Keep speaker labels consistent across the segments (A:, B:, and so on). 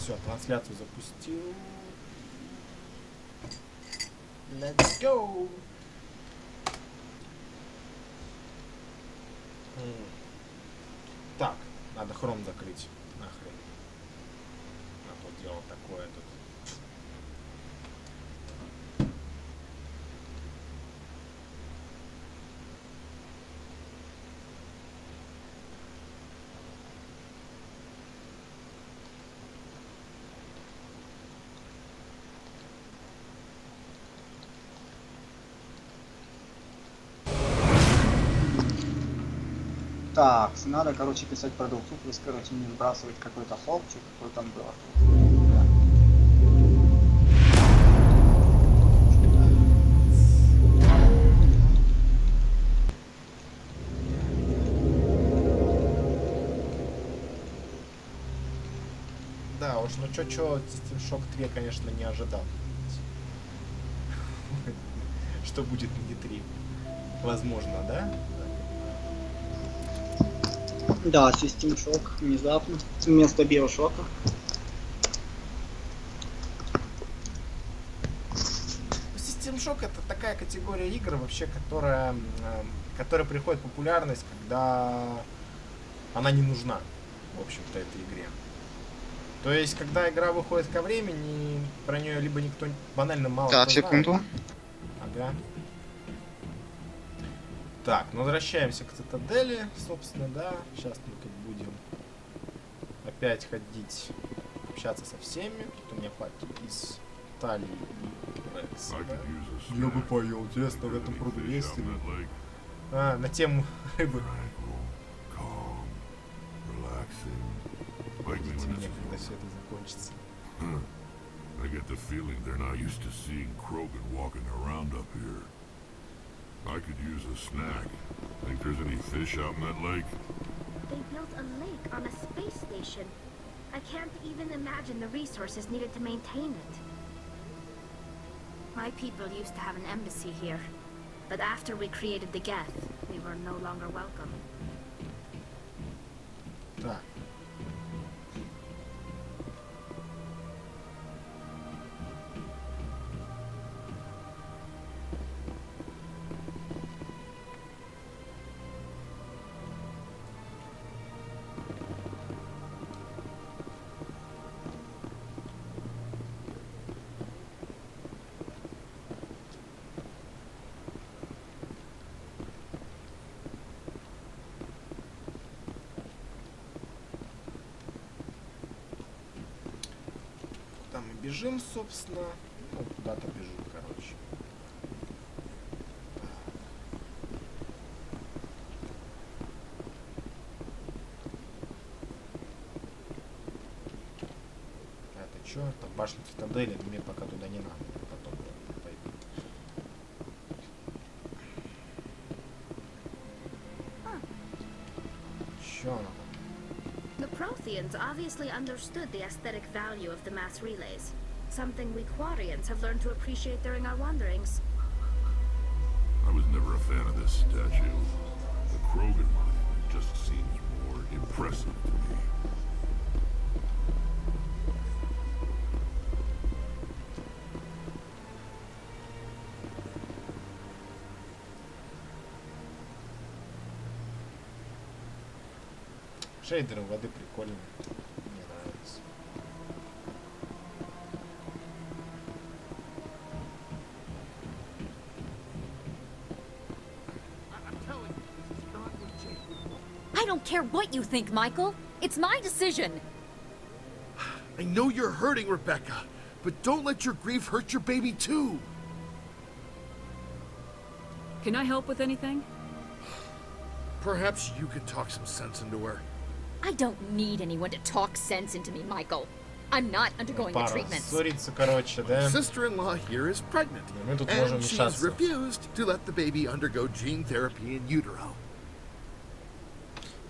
A: Все, трансляцию запустил. Let's go! Так, надо хром закрыть. Нахрен. А то дело такое тут.
B: Так, надо, короче, писать продукцию, плюс, короче, не сбрасывать какой-то хлопчик, какой там было.
A: Да уж, ну чё, System Shock 3 конечно, не ожидал. Что будет не 3? Возможно, да?
B: Да, System Shock внезапно, вместо биошока.
A: System Shock это такая категория игр вообще, которая приходит популярность, когда она не нужна, в общем-то, этой игре. То есть, когда игра выходит ко времени, про нее либо никто банально мало
B: Так,
A: кто
B: секунду.
A: знает. Ага. Так, ну возвращаемся к цитадели, собственно, да. Сейчас мы тут будем опять ходить, общаться со всеми. Тут у меня паки из Италии и Рекса, да? Я бы поел, интересно, в этом пруду есть рыба? А, на тему рыбы. Ждите меня, когда все это закончится.
C: I get the feeling they're not used to seeing Krogan walking around up here. I could use a snack. Think there's any fish out in that lake?
D: They built a lake on a space station. I can't even imagine the resources needed to maintain it. My people used to have an embassy here, but after we created the Geth, we were no longer welcome.
A: Так. Бежим, собственно. Ну, куда-то бежим, короче. Это чё? Там башня цитадели, мне пока туда не надо. Потом пойду. Чё она там?
D: The Protheans obviously understood the aesthetic value of the mass relays, something we Quarians have learned to appreciate during our wanderings.
C: I was never a fan of this statue. The Krogan monument just seems more impressive to me.
A: Шейдеры воды прикольные. Мне нравится.
E: I don't care what you think, Michael. It's my decision.
F: I know you're hurting, Rebecca, but don't let your grief hurt your baby too.
G: Can I help with anything?
F: Perhaps you could talk some sense into her.
E: I don't need anyone to talk sense into me, Michael. I'm not undergoing the treatments.
A: Ссориться, короче, да?
F: Sister-in-law here is pregnant,
A: Мы тут можем
F: and she's
A: мешаться.
F: refused to let the baby undergo gene therapy in utero.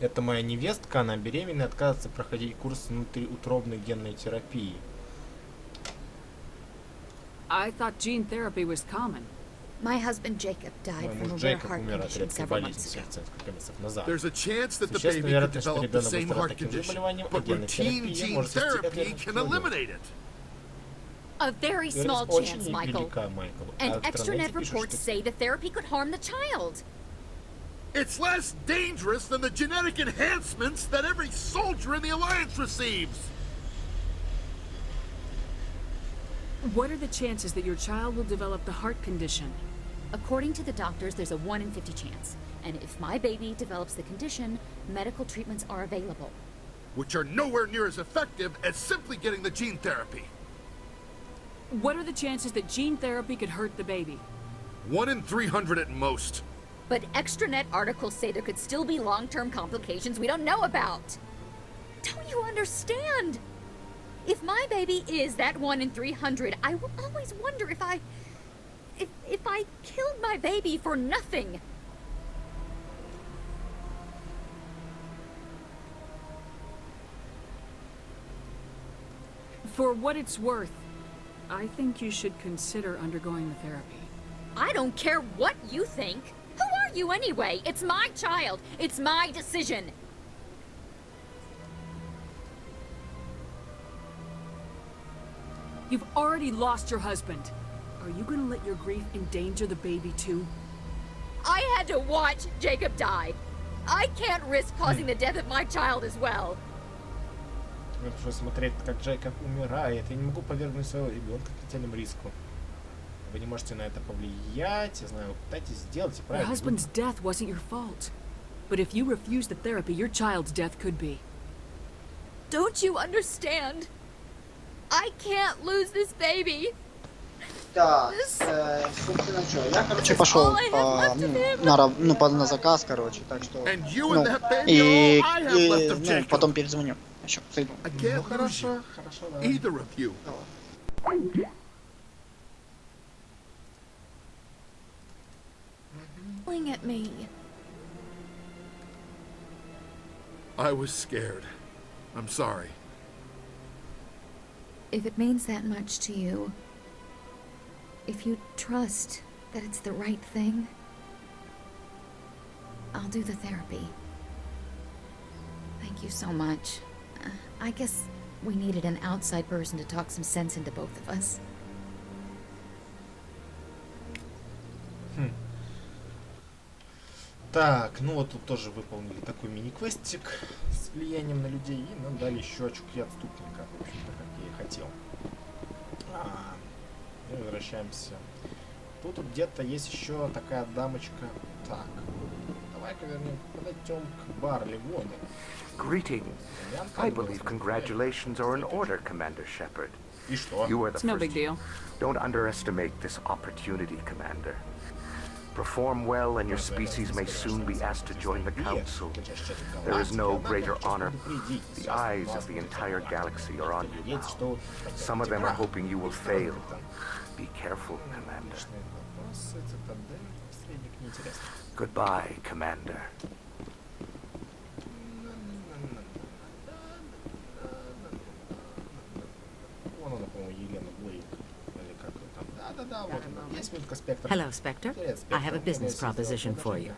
A: Это моя невестка, она беременна, отказывается проходить курс внутриутробной генной терапии.
G: I thought gene therapy was common.
E: My husband Jacob died
A: Мой
E: from a
A: муж
E: rare
A: Джейкоб
E: heart
A: умер от
E: condition
A: редкой
E: several
A: болезни
E: months ago.
A: сердца несколько месяцев назад.
F: There's a chance that the
A: Существенная
F: baby could
A: вероятность, что
F: develop the
A: ребенок
F: same
A: будет
F: heart
A: страдать таким же
F: condition,
A: заболеванием, а
F: but
A: генная
F: routine
A: терапия
F: gene
A: может свести к
F: therapy
A: ответу
F: can
A: к
F: eliminate it.
E: A very small
A: Вероятность очень
E: chance, Michael.
A: невелика, Майкл.
E: And
A: А в
E: extranet
A: интернете пишут,
E: reports
A: что
E: say the therapy could harm the child.
F: It's less dangerous than the genetic enhancements that every soldier in the Alliance receives.
G: What are the chances that your child will develop the heart condition?
E: According to the doctors, there's a 1 in 50 chance. And if my baby develops the condition, medical treatments are available.
F: Which are nowhere near as effective as simply getting the gene therapy.
G: What are the chances that gene therapy could hurt the baby?
F: 1 in 300 at most.
E: But extranet articles say there could still be long-term complications we don't know about. Don't you understand? If my baby is that 1 in 300, I will always wonder if I killed my baby for nothing.
G: For what it's worth, I think you should consider undergoing the therapy.
E: I don't care what you think. Who are you anyway? It's my child. It's my decision.
G: You've already lost your husband. Are you gonna let your grief endanger the baby too?
E: I had to watch Jacob die. I can't risk causing the death of my child as well.
A: Мне пришлось смотреть, как Джейкоб умирает. Я не могу повергнуть своего ребенка к смертельному риску. Вы не можете на это повлиять. Я знаю, вы пытаетесь сделать
G: Your
A: правильно.
G: husband's death wasn't your fault. But if you refuse the therapy, your child's death could be.
E: Don't you understand? I can't lose this baby.
B: Так, собственно, что, я, короче, пошел на заказ, короче, так что,
F: And you
B: ну,
F: and that baby
B: и,
F: all I have left of
B: ну,
F: Jacob.
B: потом перезвоню. Еще зайду.
F: I
A: Ну
F: can't lose
A: хорошо,
F: you.
A: хорошо, да.
F: Either of you.
E: Yelling at me.
F: I was scared. I'm sorry.
E: If it means that much to you, if you trust that it's the right thing, I'll do the therapy. Thank you so much. I guess we needed an outside person to talk some sense into both of us.
A: Так, ну вот тут тоже выполнили такой мини-квестик с влиянием на людей, и нам дали еще очки отступника, в общем-то, как я и хотел. И возвращаемся. Тут где-то есть еще такая дамочка. Так, давай-ка подойдем к Барли Воне.
H: Greetings. I believe congratulations are in order, Commander Shepard.
A: И что?
H: You are the
G: It's no
H: first.
G: big deal.
H: Don't underestimate this opportunity, Commander. Perform well, and your species may soon be asked to join the Council. There is no greater honor. The eyes of the entire galaxy are on you now. Some of them are hoping you will fail. Be careful, Commander. Goodbye, Commander.
A: Вон она, по-моему, Елена Блейк. Или как ее там. Да-да-да, вот она. Есть минутка Спектр.
I: Hello, Spectre.
A: Привет,
I: I have a
A: Спектр.
I: business
A: Если
I: proposition
A: сделать
I: for you.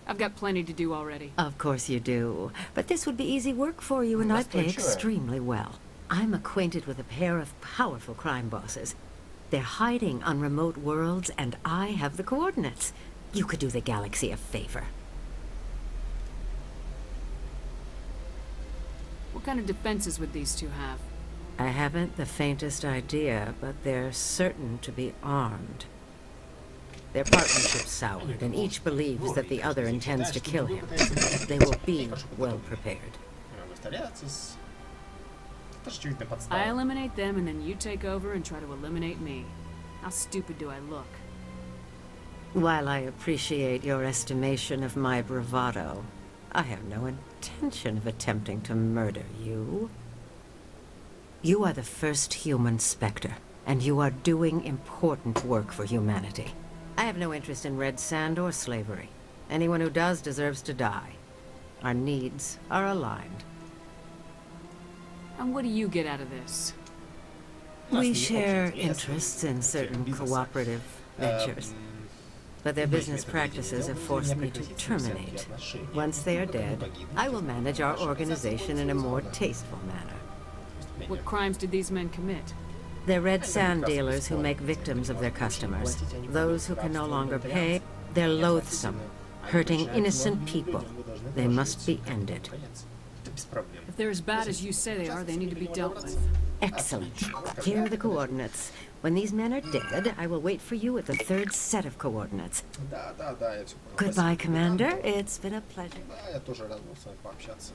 G: I've got plenty to do already.
I: Of course you do. But this would be easy work for you, and I pay
A: Настойчивая.
I: extremely well. I'm acquainted with a pair of powerful crime bosses. They're hiding on remote worlds, and I have the coordinates. You could do the galaxy a favor.
G: What kind of defenses would these two have?
I: I haven't the faintest idea, but they're certain to be armed. Their partnership's soured, and each believes that the other intends to kill him. They will be well prepared.
A: Это ж очевидная
G: I
A: подстава.
G: eliminate them, and then you take over and try to eliminate me. How stupid do I look?
I: While I appreciate your estimation of my bravado, I have no intention of attempting to murder you. You are the first human Spectre, and you are doing important work for humanity. I have no interest in red sand or slavery. Anyone who does deserves to die. Our needs are aligned.
G: And what do you get out of this?
I: We share interests in certain cooperative ventures, but their business practices have forced me to terminate. Once they are dead, I will manage our organization in a more tasteful manner.
G: What crimes did these men commit?
I: They're red sand dealers who make victims of their customers. Those who can no longer pay, they're loathsome, hurting innocent people. They must be ended.
G: If they're as bad as you say they are, they need to be dealt with.
I: Excellent. Here are the coordinates. When these men are dead, I will wait for you at the third set of coordinates. Goodbye, Commander. It's been a pleasure.
A: Да, я тоже рад был с вами пообщаться.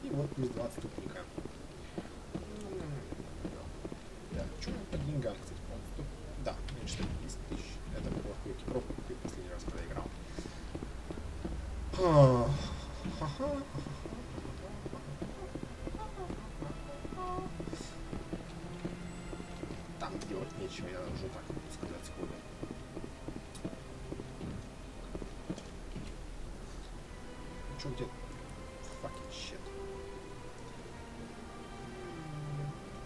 A: И вот плюс 2 отступника. Да, что по деньгам, кстати, по-моему, да, меньше 10 тысяч. Это было в экипировку, как я последний раз проиграл. Там делать нечего, я уже так могу сказать сходу. Чё где? Fucking shit.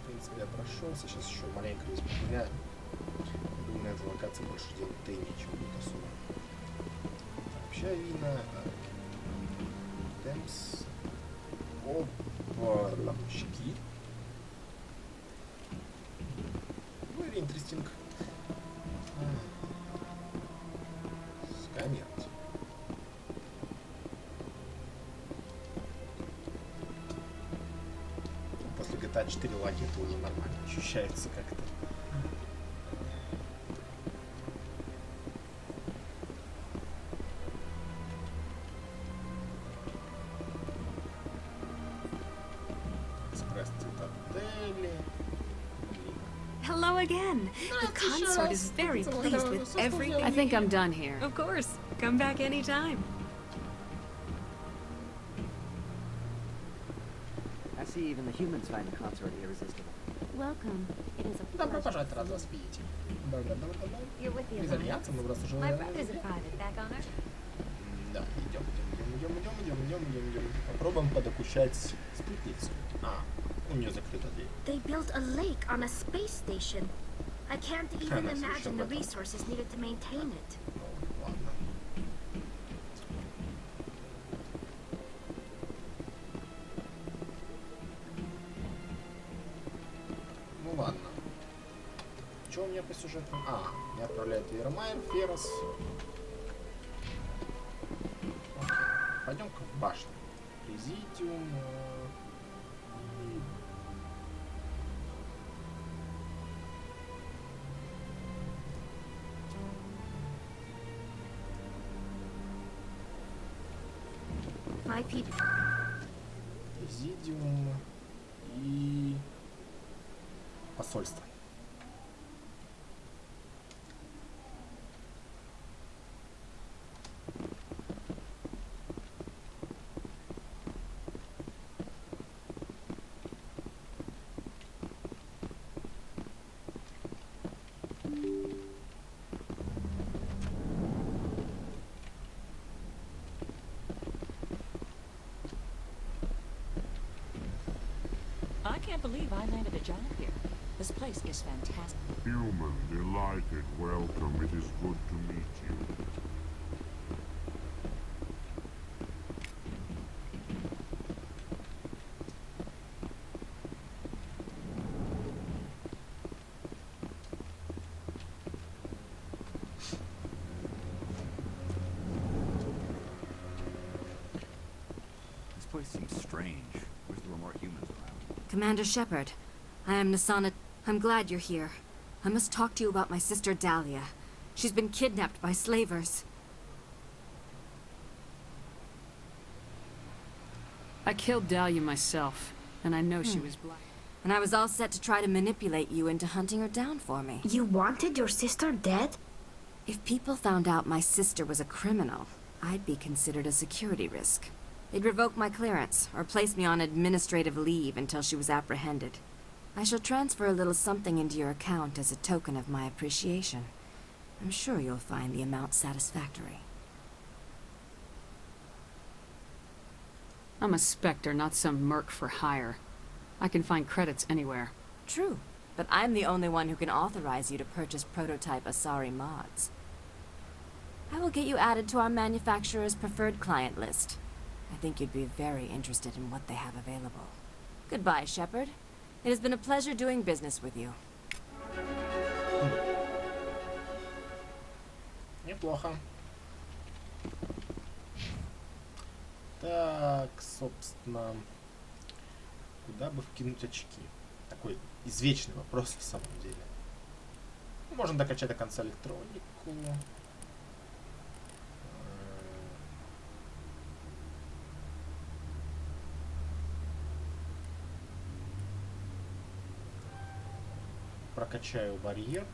A: В принципе, я прошелся, сейчас еще маленько здесь погуляю. Думаю, на этой локации больше делать-то и нечего будет особо. Общавина. Темс. Опа, лампочки. Very interesting. Скамет. После GTA 4 лаги это уже нормально ощущается как-то. Экспресс цитадели.
J: Hello again. The consort is very pleased with everything.
G: I think I'm done here.
J: Of course. Come back anytime.
K: I see even the humans find the consort irresistible.
D: Welcome. It is a
A: Добро
D: pleasure.
A: пожаловать, рад вас видеть.
J: You're with the
A: Из
J: Alliance.
A: Альянса мы раз уже...
J: My brother's a private back on Earth.
A: Да, идем. Попробуем подокучать спутницу. У нее закрыта дверь.
D: They built a lake on a space station. I can't even imagine the resources needed to maintain it.
A: Ну, ладно. Ну ладно. Что у меня по сюжету? Меня отправляет Вермайер, Ферос. Окей. Пойдем-ка в башню. Президиум. И...
D: My people.
A: Президиум и посольство.
L: I can't believe I landed a job here. This place is fantastic.
C: Human, delighted, welcome. It is good to meet you.
M: This place seems strange. Wish there were more humans around.
J: Commander Shepard, I am Nasana. I'm glad you're here. I must talk to you about my sister Dahlia. She's been kidnapped by slavers.
G: I killed Dahlia myself, and I know she was black.
J: And I was all set to try to manipulate you into hunting her down for me.
D: You wanted your sister dead?
J: If people found out my sister was a criminal, I'd be considered a security risk. They'd revoke my clearance, or place me on administrative leave until she was apprehended. I shall transfer a little something into your account as a token of my appreciation. I'm sure you'll find the amount satisfactory.
G: I'm a Spectre, not some merc for hire. I can find credits anywhere.
J: True. but I'm the only one who can authorize you to purchase prototype Asari mods. I will get you added to our manufacturer's preferred client list. I think you'd be very interested in what they have available. Goodbye, Shepard. It has been a pleasure doing business with you.
A: Неплохо. Так, собственно, куда бы вкинуть очки? Такой извечный вопрос в самом деле. Можно докачать до конца электронику. Прокачаю барьер.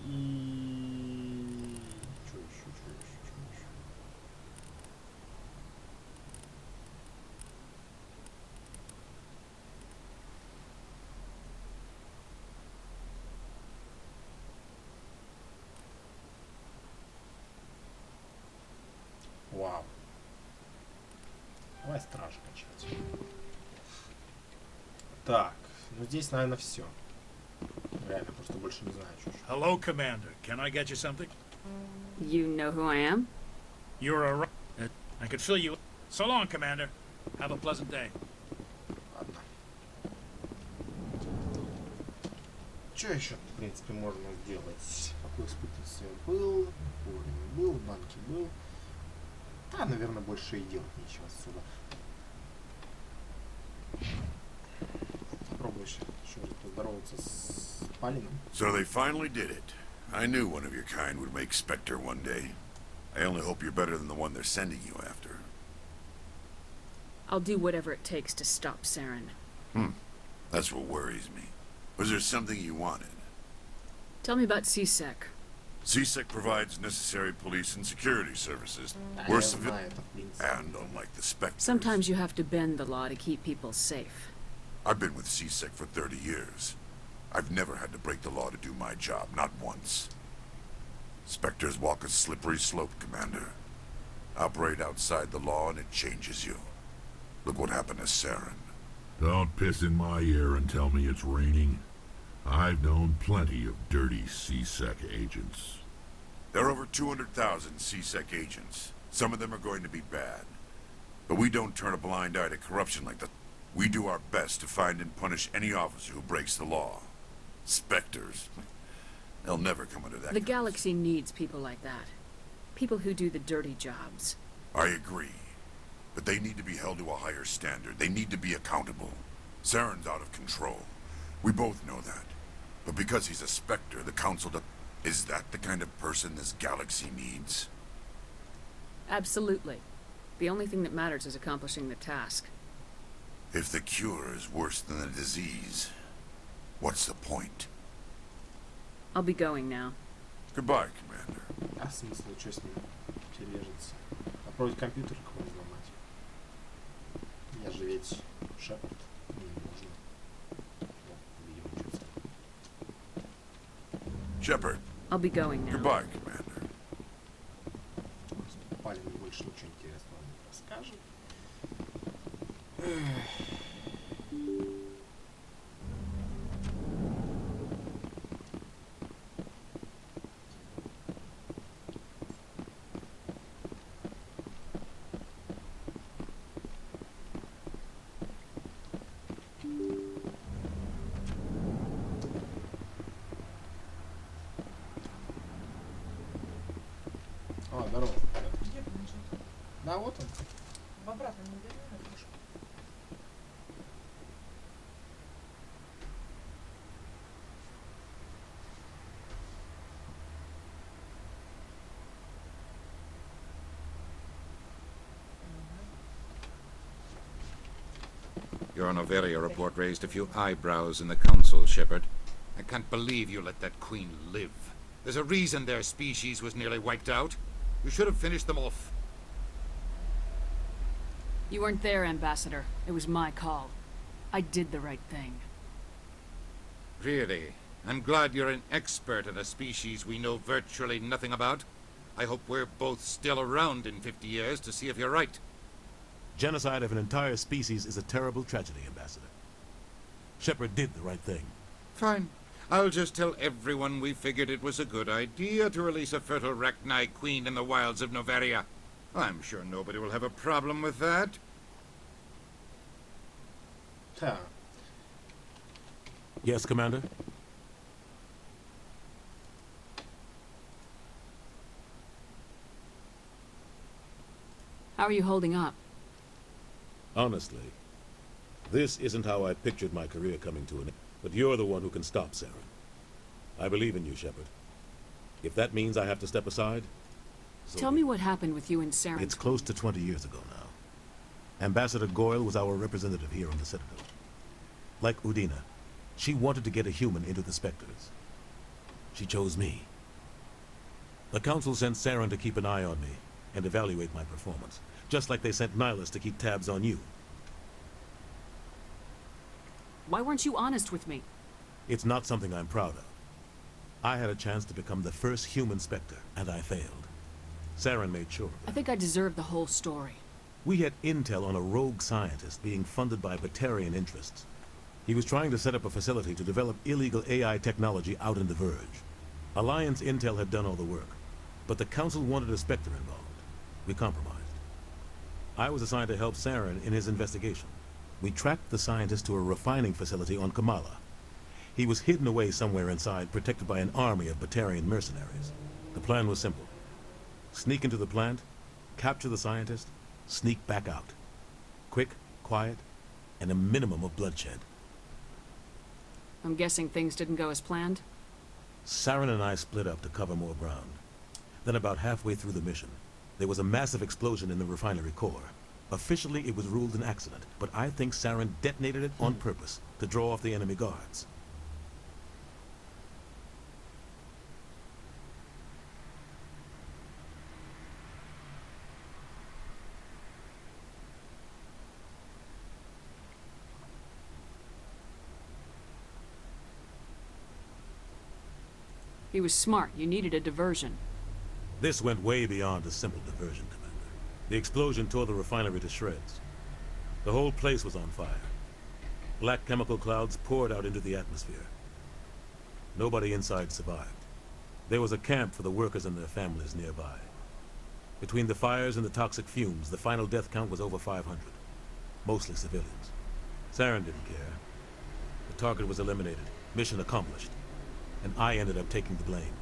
A: И... Что еще? Вау. Давай стража качать. Так, ну здесь, наверное, все. Реально, просто больше не знаю, что.
N: Hello, Commander. Can I get you something?
G: You know who I am?
N: You're a... I could fill you... So long, Commander. Have a pleasant day.
A: Ладно. Что еще, в принципе, можно сделать? Какой спутнице был, уровень был, в банке был. Да, наверное, больше и делать нечего отсюда. Попробую еще раз поздороваться с Палином.
C: So they finally did it. I knew one of your kind would make Spectre one day. I only hope you're better than the one they're sending you after.
G: I'll do whatever it takes to stop Saren.
C: That's what worries me. Was there something you wanted?
G: Tell me about CSEC.
C: CSEC provides necessary police and security services. We're civil, and unlike the Spectres...
G: Sometimes you have to bend the law to keep people safe.
C: I've been with CSEC for 30 years. I've never had to break the law to do my job, not once. Spectres walk a slippery slope, Commander. Operate outside the law and it changes you. Look what happened to Saren.
O: Don't piss in my ear and tell me it's raining. I've known plenty of dirty CSEC agents.
C: There are over 200,000 CSEC agents. Some of them are going to be bad. But we don't turn a blind eye to corruption like that. We do our best to find and punish any officer who breaks the law. Spectres. They'll never come under that.
G: The galaxy needs people like that. People who do the dirty jobs.
C: I agree. But they need to be held to a higher standard. They need to be accountable. Saren's out of control. We both know that. But because he's a Spectre, the Council... Is that the kind of person this galaxy needs?
G: Absolutely. The only thing that matters is accomplishing the task.
C: If the cure is worse than the disease, what's the point?
G: I'll be going now.
C: Goodbye, Commander.
A: А смысл, что с ним перережется? Попробовать компьютер какой взломать. Я же ведь Шепард. Мне не нужно. Видимо, ничего.
C: Shepard.
G: I'll be going now.
C: Goodbye, Commander.
A: Палин больше ничего интересного не расскажет. О, здорово. Да, вот он.
P: В обратном не верну на крышку.
Q: Your Novelia report raised a few eyebrows in the Council, Shepard. I can't believe you let that queen live. There's a reason their species was nearly wiped out. You should have finished them off.
G: You weren't there, Ambassador. It was my call. I did the right thing.
Q: Really? I'm glad you're an expert in a species we know virtually nothing about. I hope we're both still around in 50 years to see if you're right.
R: Genocide of an entire species is a terrible tragedy, Ambassador. Shepard did the right thing.
Q: Fine. I'll just tell everyone we figured it was a good idea to release a fertile Rachni queen in the wilds of Novaria. I'm sure nobody will have a problem with that.
A: Так.
R: Yes, Commander?
G: How are you holding up?
R: Honestly, this isn't how I pictured my career coming to an end. But you're the one who can stop Saren. I believe in you, Shepard. If that means I have to step aside... So
G: Tell me what happened with you and Saren.
R: It's close to 20 years ago now. Ambassador Goyle was our representative here on the Citadel. Like Udina, she wanted to get a human into the Spectres. She chose me. The Council sent Saren to keep an eye on me and evaluate my performance, just like they sent Nihilus to keep tabs on you.
G: Why weren't you honest with me?
R: It's not something I'm proud of. I had a chance to become the first human Spectre, and I failed. Saren made sure of it.
G: I think I deserve the whole story.
R: We had intel on a rogue scientist being funded by Batarian interests. He was trying to set up a facility to develop illegal AI technology out in the Verge. Alliance intel had done all the work, but the Council wanted a Spectre involved. We compromised. I was assigned to help Saren in his investigation. We tracked the scientist to a refining facility on Kamala. He was hidden away somewhere inside, protected by an army of Batarian mercenaries. The plan was simple. Sneak into the plant, capture the scientist, sneak back out. Quick, quiet, and a minimum of bloodshed.
G: I'm guessing things didn't go as planned?
R: Saren and I split up to cover more ground. Then about halfway through the mission, there was a massive explosion in the refinery core. Officially, it was ruled an accident, but I think Saren detonated it on purpose to draw off the enemy guards.
G: He was smart. You needed a diversion.
R: This went way beyond a simple diversion, Commander. The explosion tore the refinery to shreds. The whole place was on fire. Black chemical clouds poured out into the atmosphere. Nobody inside survived. There was a camp for the workers and their families nearby. Between the fires and the toxic fumes, the final death count was over 500. Mostly civilians. Saren didn't care. The target was eliminated. Mission accomplished. And I ended up taking the blame.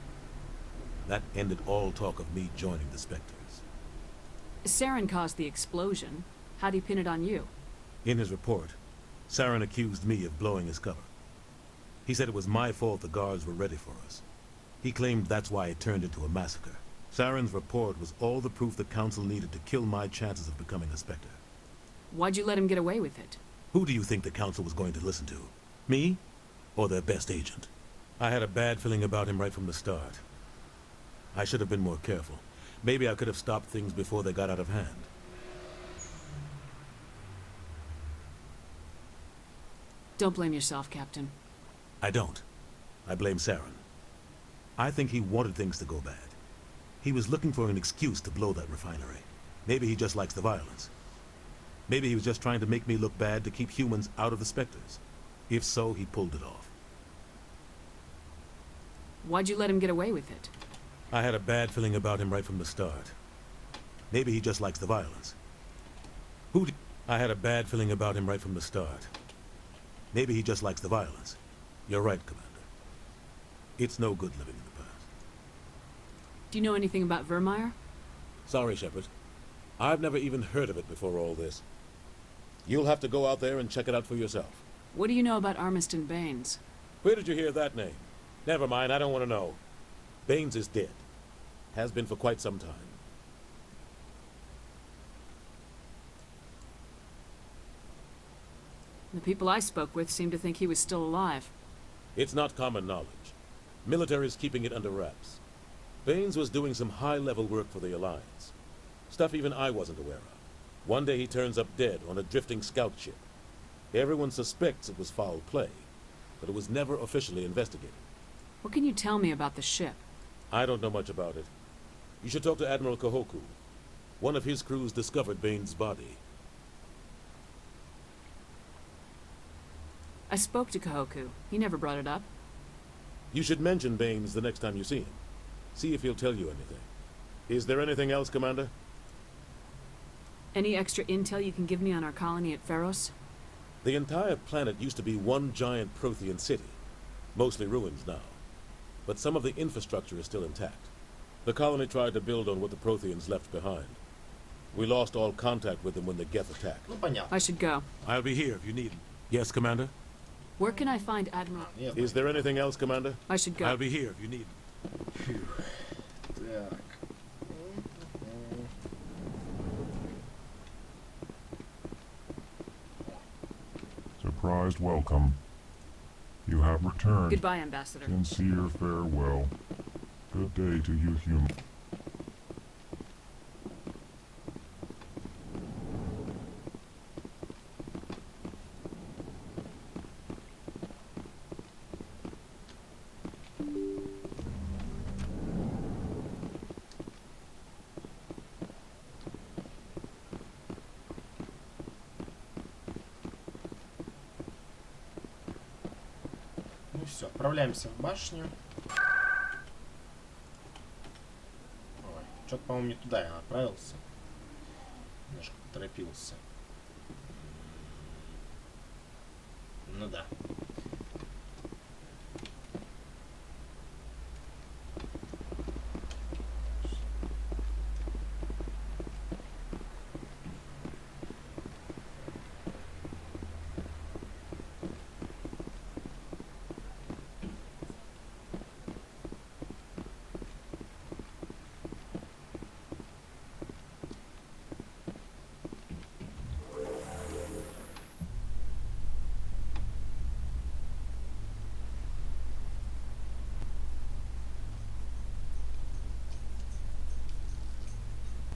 R: That ended all talk of me joining the Spectres.
G: Saren caused the explosion. How'd he pin it on you?
R: In his report, Saren accused me of blowing his cover. He said it was my fault the guards were ready for us. He claimed that's why it turned into a massacre. Saren's report was all the proof the Council needed to kill my chances of becoming a Spectre.
G: Why'd you let him get away with it?
R: Who do you think the Council was going to listen to? Me? Or their best agent? I had a bad feeling about him right from the start. I should have been more careful. Maybe I could have stopped things before they got out of hand.
G: Don't blame yourself, Captain.
R: I don't. I blame Saren. I think he wanted things to go bad. He was looking for an excuse to blow that refinery. Maybe he just likes the violence. Maybe he was just trying to make me look bad to keep humans out of the Spectres. If so, he pulled it off.
G: Why'd you let him get away with it?
R: I had a bad feeling about him right from the start. Maybe he just likes the violence. I had a bad feeling about him right from the start. Maybe he just likes the violence. You're right, Commander. It's no good living in the past.
G: Do you know anything about Vermeer?
R: Sorry, Shepard. I've never even heard of it before all this. You'll have to go out there and check it out for yourself.
G: What do you know about Armiston Baines?
R: Where did you hear that name? Never mind, I don't want to know. Baines is dead. Has been for quite some time.
G: The people I spoke with seemed to think he was still alive.
R: It's not common knowledge. Military's keeping it under wraps. Baines was doing some high-level work for the Alliance. Stuff even I wasn't aware of. One day he turns up dead on a drifting scout ship. Everyone suspects it was foul play, but it was never officially investigated.
G: What can you tell me about the ship?
R: I don't know much about it. You should talk to Admiral Kahoku. One of his crews discovered Baines' body.
G: I spoke to Kahoku. He never brought it up.
R: You should mention Baines the next time you see him. See if he'll tell you anything. Is there anything else, Commander?
G: Any extra intel you can give me on our colony at Pharos?
R: The entire planet used to be one giant Prothean city. Mostly ruins now. But some of the infrastructure is still intact. The colony tried to build on what the Protheans left behind. We lost all contact with them when the Geth attacked.
G: I should go.
R: I'll be here if you need me. Yes, Commander?
G: Where can I find Admiral?
R: Is there anything else, Commander?
G: I should go.
R: I'll be here if you need me.
A: Так.
S: Surprised welcome. You have returned.
G: Goodbye, Ambassador.
S: Sincere farewell. Good day to you, human.
A: Ну все, отправляемся в башню. Ой, что-то, по-моему, не туда я отправился. Немножко поторопился. Ну да.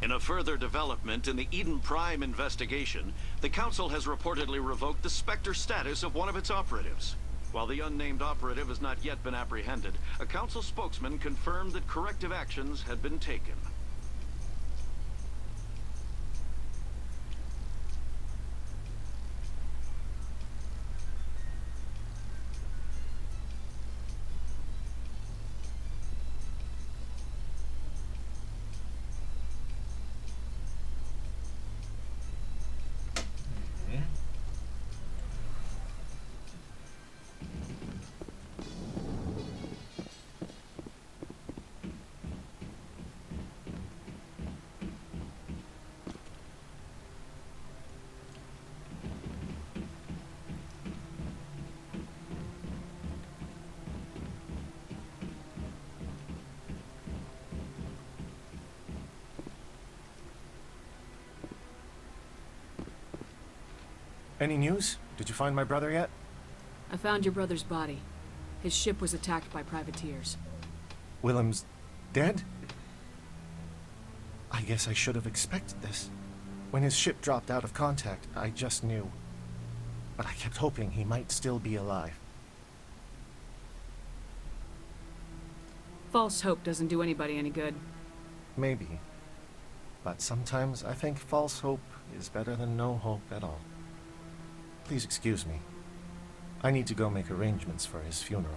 T: In a further development in the Eden Prime investigation, the Council has reportedly revoked the Spectre status of one of its operatives. While the unnamed operative has not yet been apprehended, a Council spokesman confirmed that corrective actions had been taken.
U: Any news? Did you find my brother yet?
G: I found your brother's body. His ship was attacked by privateers.
U: Willem's dead? I guess I should have expected this. When his ship dropped out of contact, I just knew. But I kept hoping he might still be alive.
G: False hope doesn't do anybody any good.
U: Maybe. But sometimes I think false hope is better than no hope at all. Please excuse me. I need to go make arrangements for his funeral.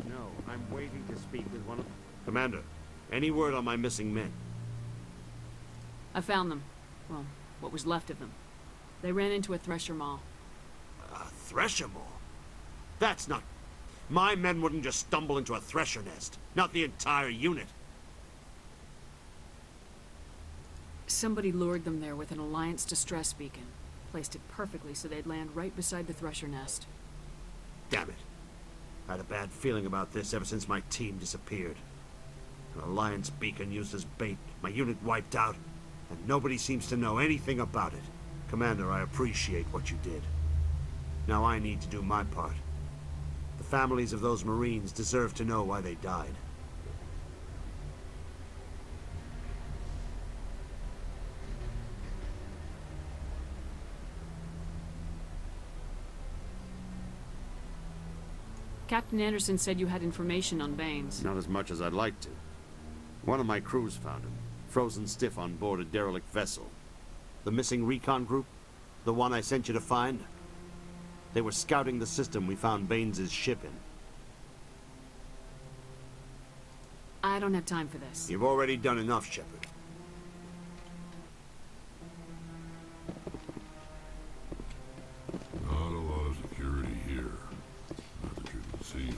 V: No, I'm waiting to speak with one of... Commander, any word on my missing men?
G: I found them. Well, what was left of them. They ran into a thresher maw.
V: A thresher maw? That's not... My men wouldn't just stumble into a thresher nest. Not the entire unit.
G: Somebody lured them there with an Alliance distress beacon. Placed it perfectly so they'd land right beside the thresher nest.
V: Damn it. I had a bad feeling about this ever since my team disappeared. An Alliance beacon used as bait, my unit wiped out, and nobody seems to know anything about it. Commander, I appreciate what you did. Now I need to do my part. The families of those Marines deserve to know why they died.
G: Captain Anderson said you had information on Baines.
V: Not as much as I'd like to. One of my crews found him, frozen stiff on board a derelict vessel. The missing recon group? The one I sent you to find? They were scouting the system we found Baines' ship in.
G: I don't have time for this.
V: You've already done enough, Shepard.
O: Not a lot of security here. Not that you can see.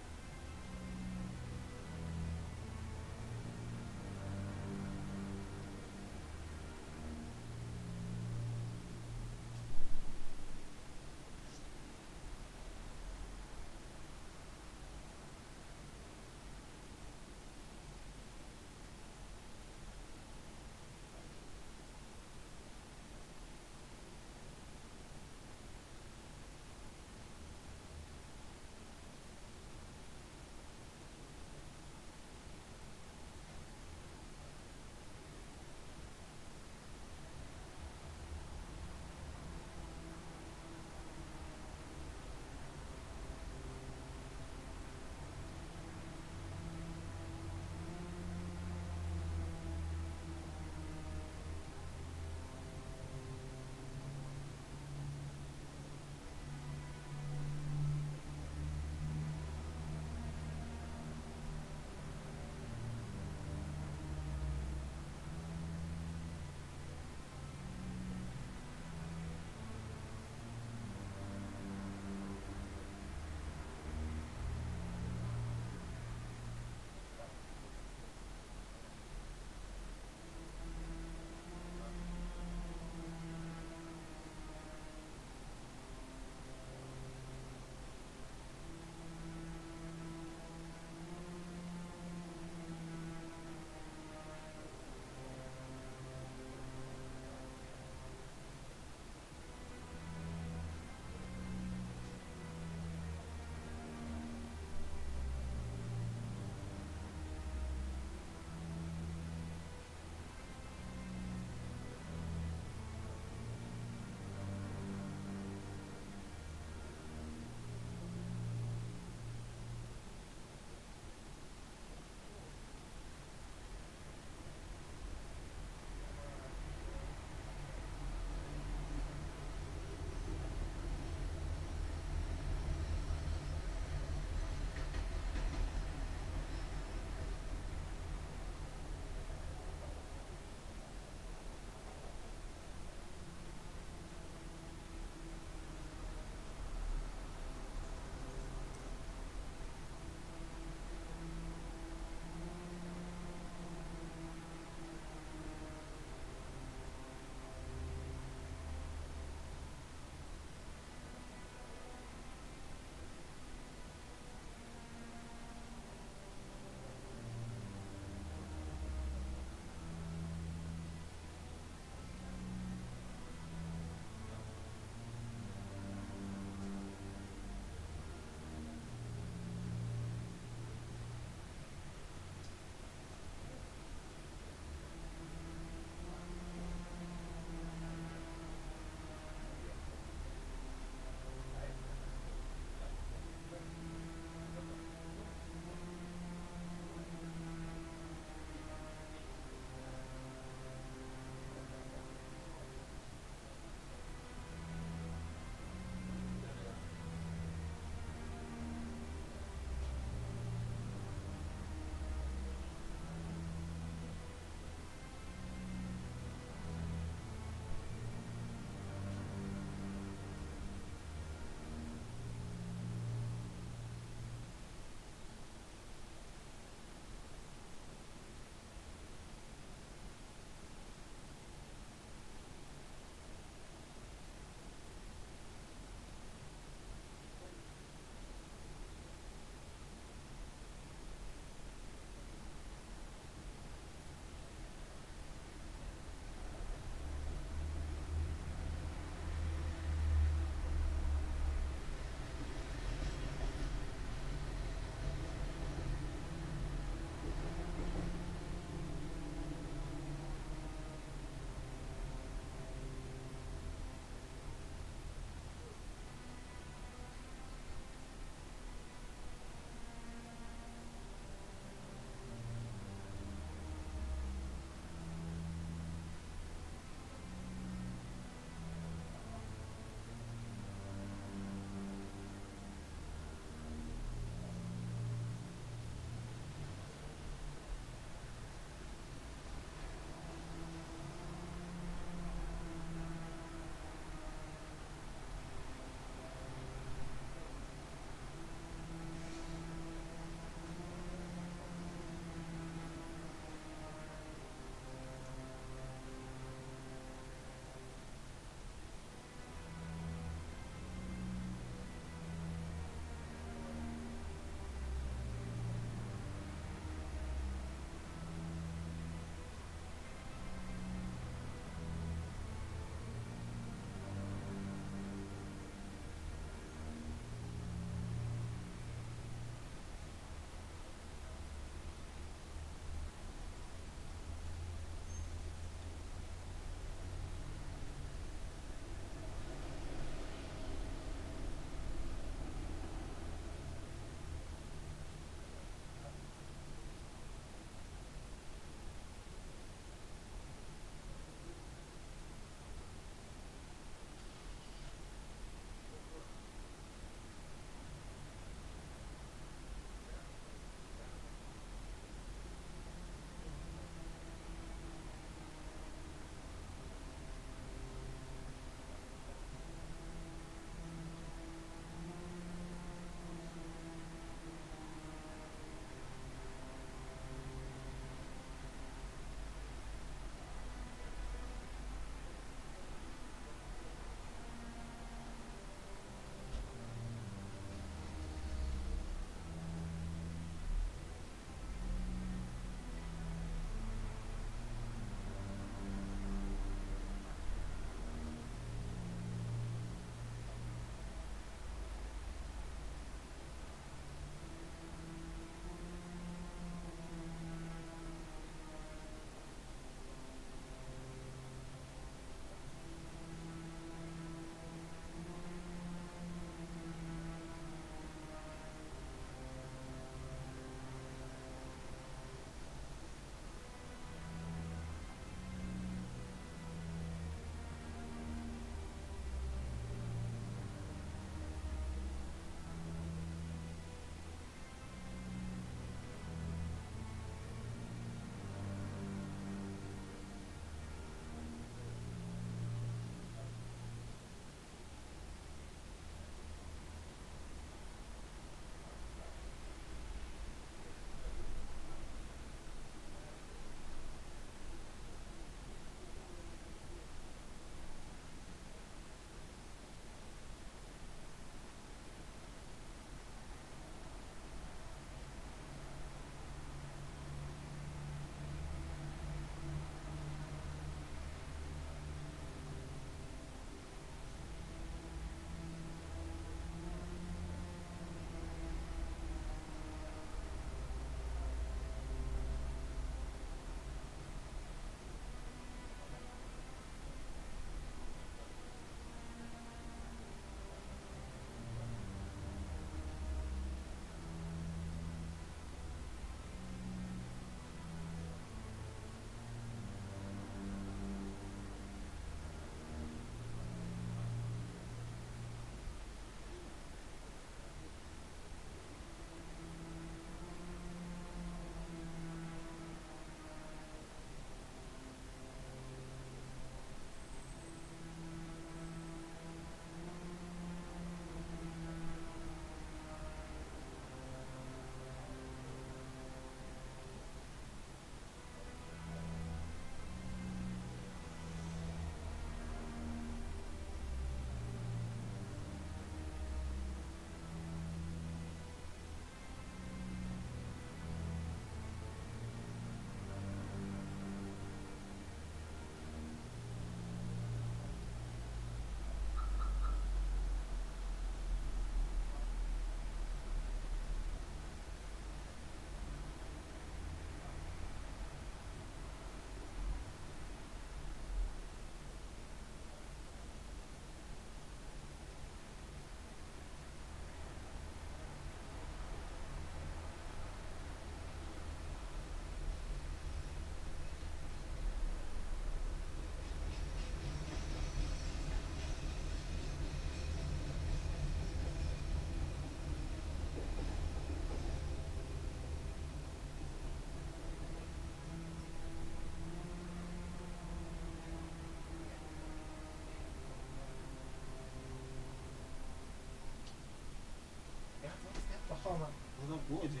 A: На заводе.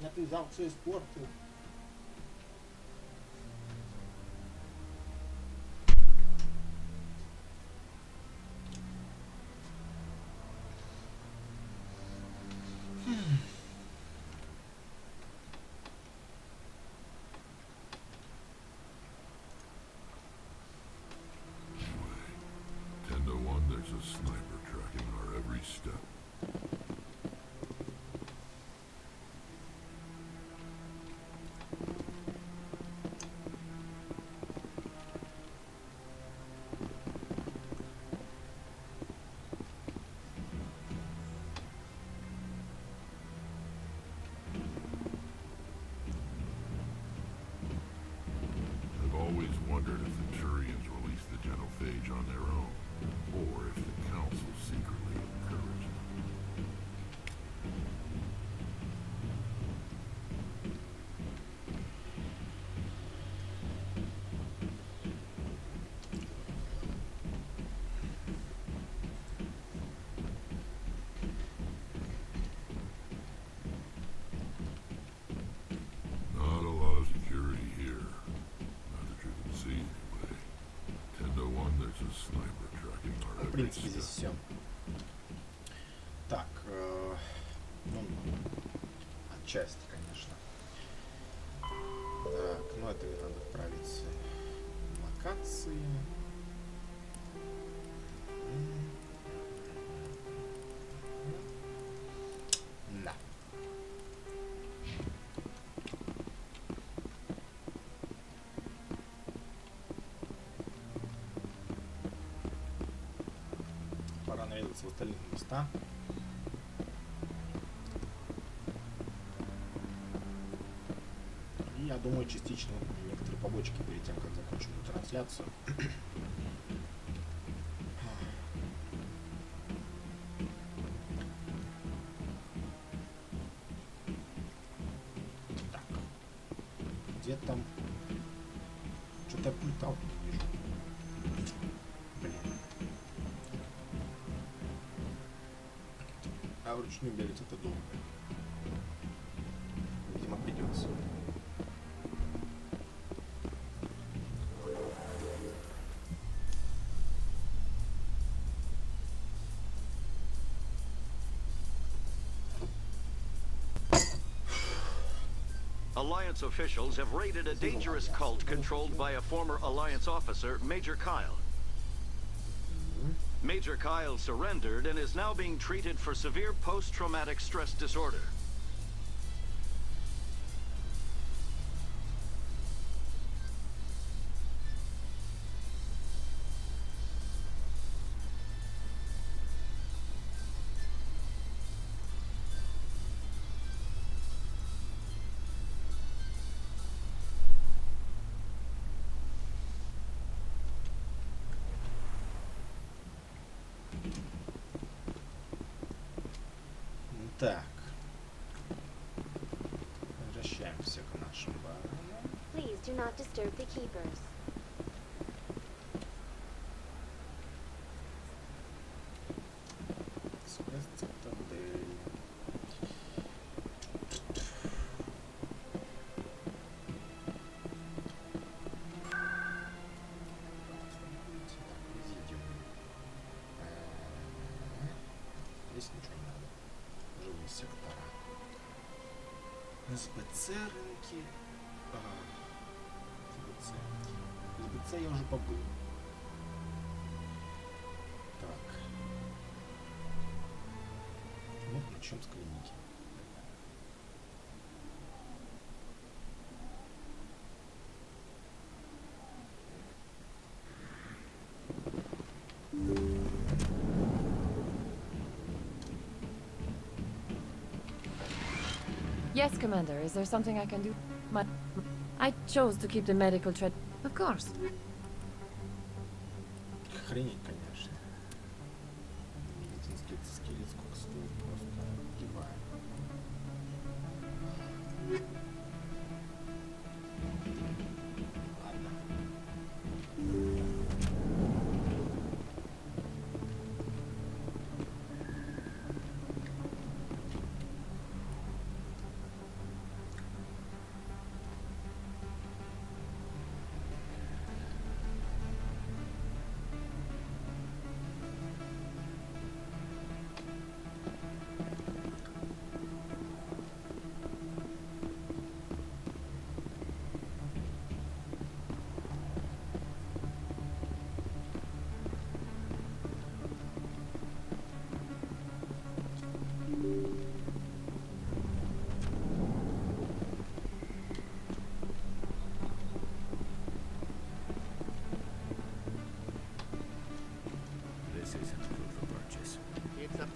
A: Я ты зал все испортил.
O: There's a sniper tracking our every step. I've always wondered if the Turians released the genophage on their own, or if the Council secretly encouraged them. Not a lot of security here. Not that you can see anyway. 10 to 1, there's a sniper tracking our
A: В
O: every
A: принципе, здесь
O: step.
A: все. Так, ну, отчасти, конечно. Так, ну это мне надо отправить в локации. Да. Пора наведаться в остальные места. И я думаю, частично некоторые побочки перед тем, как закончим эту трансляцию. Так. Где там? Что-то я плетал, не вижу. Блин. А вручную бегать это долго. Видимо, придется.
T: Alliance officials have raided a dangerous cult controlled by a former Alliance officer, Major Kyle. Major Kyle surrendered and is now being treated for severe post-traumatic stress disorder.
A: Так. Возвращаемся к нашим баранам.
B: Please do not disturb the keepers.
A: Цитадель. Здесь ничего не надо. Жилые сектора. СБЦ рынки. СБЦ. СБЦ я уже побыл. Так. Вот начнем с клиники.
F: Yes, Commander. Is there something I can do? I chose to keep the medical tread. Of course.
A: Охренеть, конечно. Медицинский скелет сколько стоит, просто убивает. Ладно.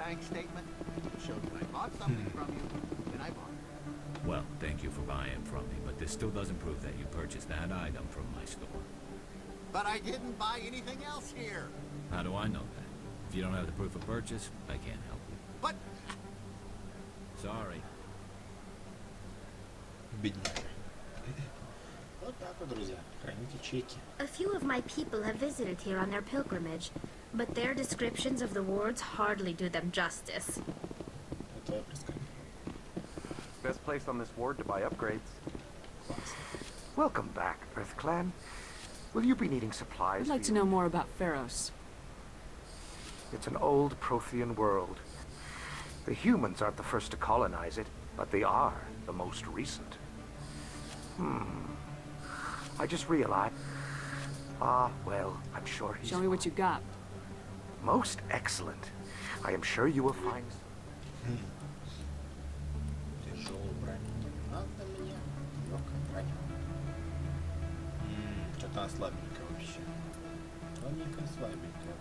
E: bank statement. It shows that I bought something from you, and I bought it.
H: Well, thank you for buying from me, but this still doesn't prove that you purchased that item from my store.
E: But I didn't buy anything else here.
H: How do I know that? If you don't have the proof of purchase, I can't help you.
E: But...
H: Sorry.
A: Бедняга. Вот так вот, друзья. Храните чеки.
D: A few of my people have visited here on their pilgrimage, but their descriptions of the wards hardly do them justice.
A: Это прискорбно.
K: Best place on this ward to buy upgrades. Welcome back, Earth Clan. Will you be needing supplies?
G: I'd like to know more about Pharos.
K: It's an old Prothean world. The humans aren't the first to colonize it, but they are the most recent. I just realized... well, I'm sure he's...
G: Show me what you got.
K: Most excellent. I am sure you will find...
A: Тяжелую броню. Надо мне легкая броня. Что-то она слабенькая вообще. Слабенькая, слабенькая.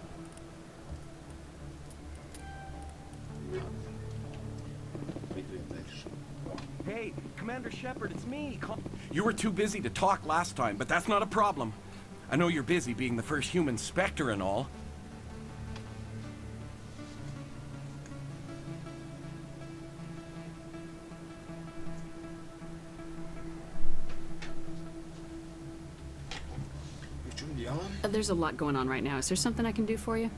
A: Пойду я дальше.
W: Hey, Commander Shepard, it's me. You were too busy to talk last time, but that's not a problem. I know you're busy being the first human Spectre and all.
G: There's a lot going on right now. Is there something I can do for you?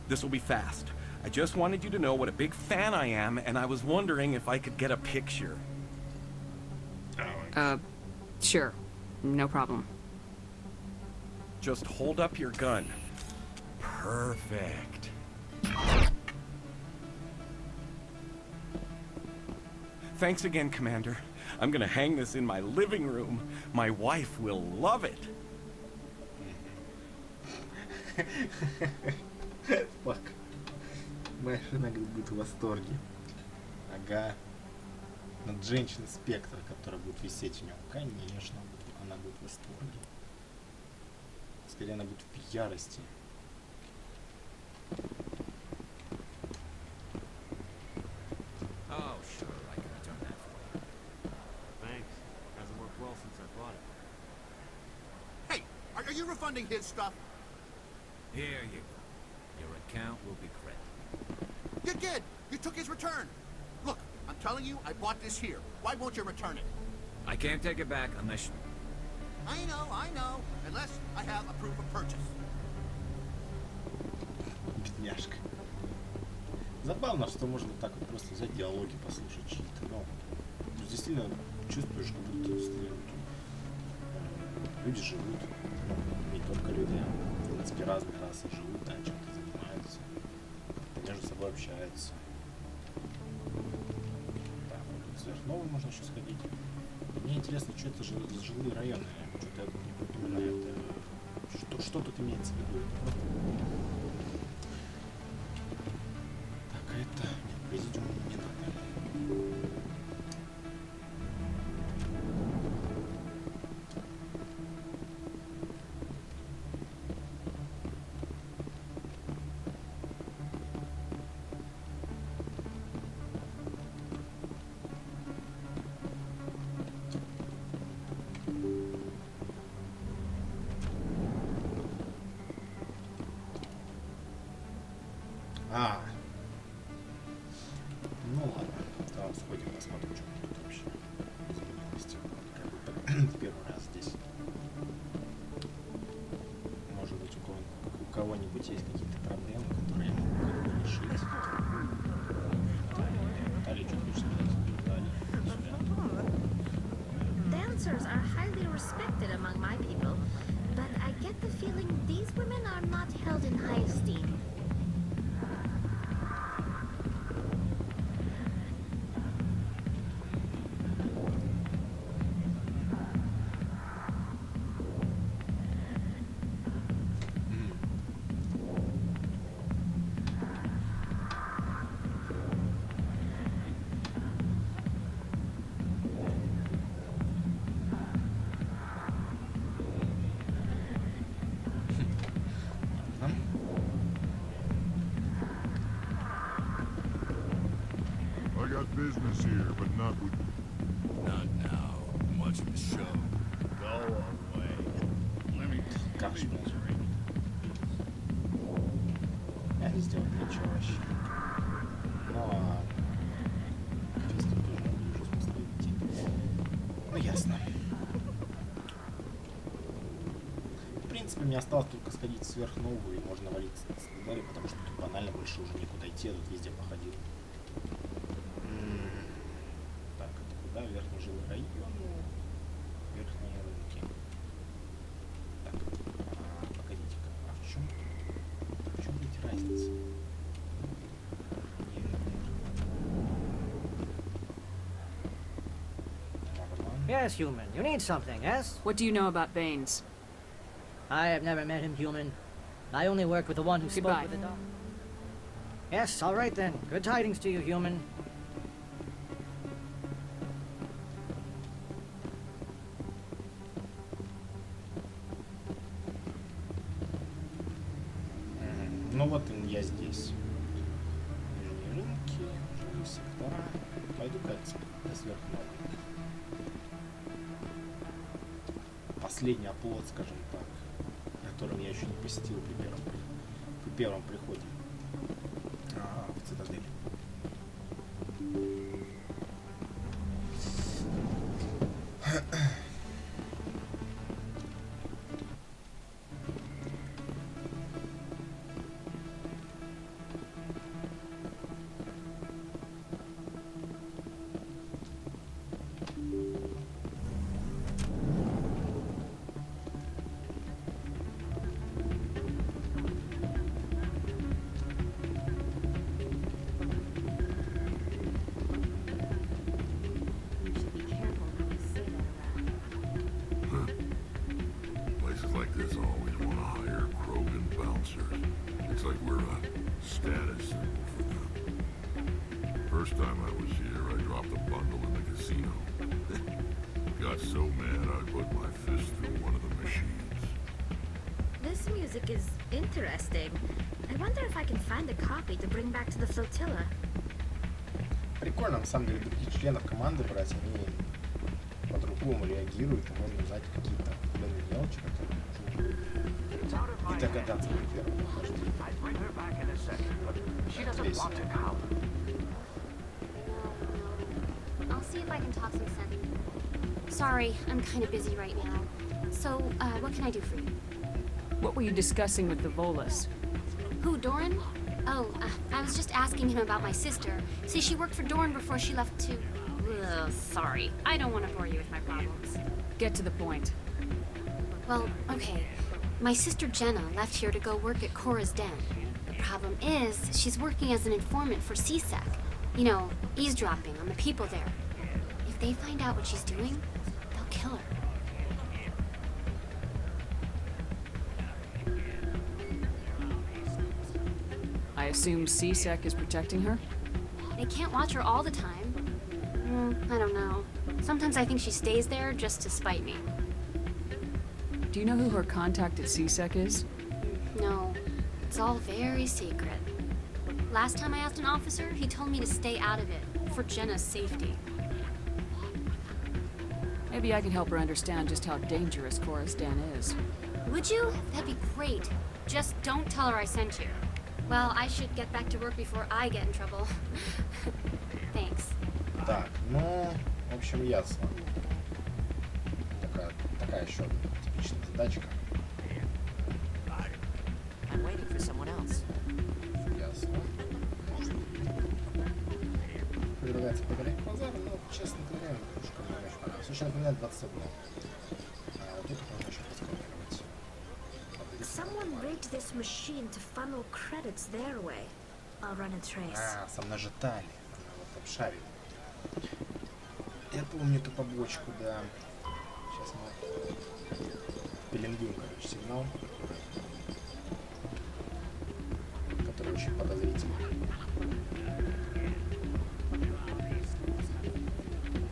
W: This will be fast. I just wanted you to know what a big fan I am, and I was wondering if I could get a picture.
G: Sure. No problem.
W: Just hold up your gun. Perfect. Thanks again, Commander. I'm gonna hang this in my living room. My wife will love it.
A: Фак. Моя жена будет в восторге. Ага. Над женщиной спектра, которая будет висеть у него. Конечно, она будет в восторге. Скорее, она будет в ярости.
H: Oh, sure, I can return that for you.
V: Thanks. Hasn't worked well since I bought it.
E: Hey, are you refunding his stuff?
H: Here you go. Your account will be credited.
E: You did! You took his return! Look, I'm telling you, I bought this here. Why won't you return it?
H: I can't take it back unless you...
E: I know. Unless I have a proof of purchase.
A: Бедняжка. Забавно, что можно так вот просто взять диалоги, послушать чьи-то, но действительно чувствуешь, как будто действительно люди живут, ну, не только люди, а в принципе разных рас живут, да, чем-то занимаются, между собой общаются. Так, вот тут сверхновый можно еще сходить. Мне интересно, что это же жилые районы, что-то я тут не припоминаю, что тут имеется в виду? Так, это... Нет, президиум не надо. Ну ладно, давай сходим, посмотрим, что тут вообще изменилось. В первый раз здесь. Может быть, у кого-нибудь есть какие-то проблемы, которые я могу как-то решить. Далее, что хочешь сказать? Далее, сюда.
D: Dancers are highly respected among my people, but I get the feeling these women are not held in high esteem.
O: business here, but not with...
H: Not now. I'm watching the show. Go away. Let me...
A: Я не сделал ничего вообще. Но... Фисту тоже не вижу смысла идти. Ну, ясно. В принципе, мне осталось только сходить сверхновую, и можно валиться на цитадели, потому что тут банально больше уже никуда идти, я тут везде походил. Так, это куда? Верхний жилой район, верхние рынки. Так, погодите-ка, а в чем будет разница?
I: Yes, human. You need something, yes?
G: What do you know about Baines?
I: I have never met him, human. I only worked with the one who spoke with the dog. Yes, all right then. Good tidings to you, human.
A: Ну вот я здесь. Нижние рынки, жилые сектора. Пойду-ка до сверхновой. Последний оплот, скажем так, которым я еще не посетил при первом приходе в цитадель.
O: Places like this always want to hire Krogan bouncers. It's like we're a status symbol for them. First time I was here, I dropped a bundle in the casino. Got so mad I put my fist through one of the machines.
D: This music is interesting. I wonder if I can find a copy to bring back to the flotilla.
A: Прикольно, на самом деле, других членов команды брать, они по-другому реагируют, и можно узнать какие-то определенные мелочи, которые можно не догадаться при первом прохождении. Весело.
B: I'll see if I can talk some sense. Sorry, I'm kind of busy right now. So, what can I do for you?
G: What were you discussing with the Volus?
B: Who, Doran? Oh, I was just asking him about my sister. See, she worked for Doran before she left to... Ugh, sorry. I don't want to bore you with my problems.
G: Get to the point.
B: Well, okay. My sister Jenna left here to go work at Cora's Den. The problem is, she's working as an informant for CSEC. You know, eavesdropping on the people there. If they find out what she's doing, they'll kill her.
G: I assume CSEC is protecting her?
B: They can't watch her all the time. I don't know. Sometimes I think she stays there just to spite me.
G: Do you know who her contact at CSEC is?
B: No, it's all very secret. Last time I asked an officer, he told me to stay out of it, for Jenna's safety.
G: Maybe I can help her understand just how dangerous Cora's Den is.
B: Would you? That'd be great. Just don't tell her I sent you. Well, I should get back to work before I get in trouble. Thanks.
A: Так, ну, в общем, ясно. Такая еще одна типичная задачка.
I: I'm waiting for someone else.
A: Ясно. Предлагается покорять базар, но, честно говоря, немножко мне очень понравилось. Очень напоминает 21. А вот тут можно еще посканировать.
D: Someone rigged this machine to funnel credits their way. I'll run a trace.
A: Сомножитали. Она вот обшарила. Я помню эту побочку, да. Сейчас мы пеленгуем, короче, сигнал. Который очень подозрительный.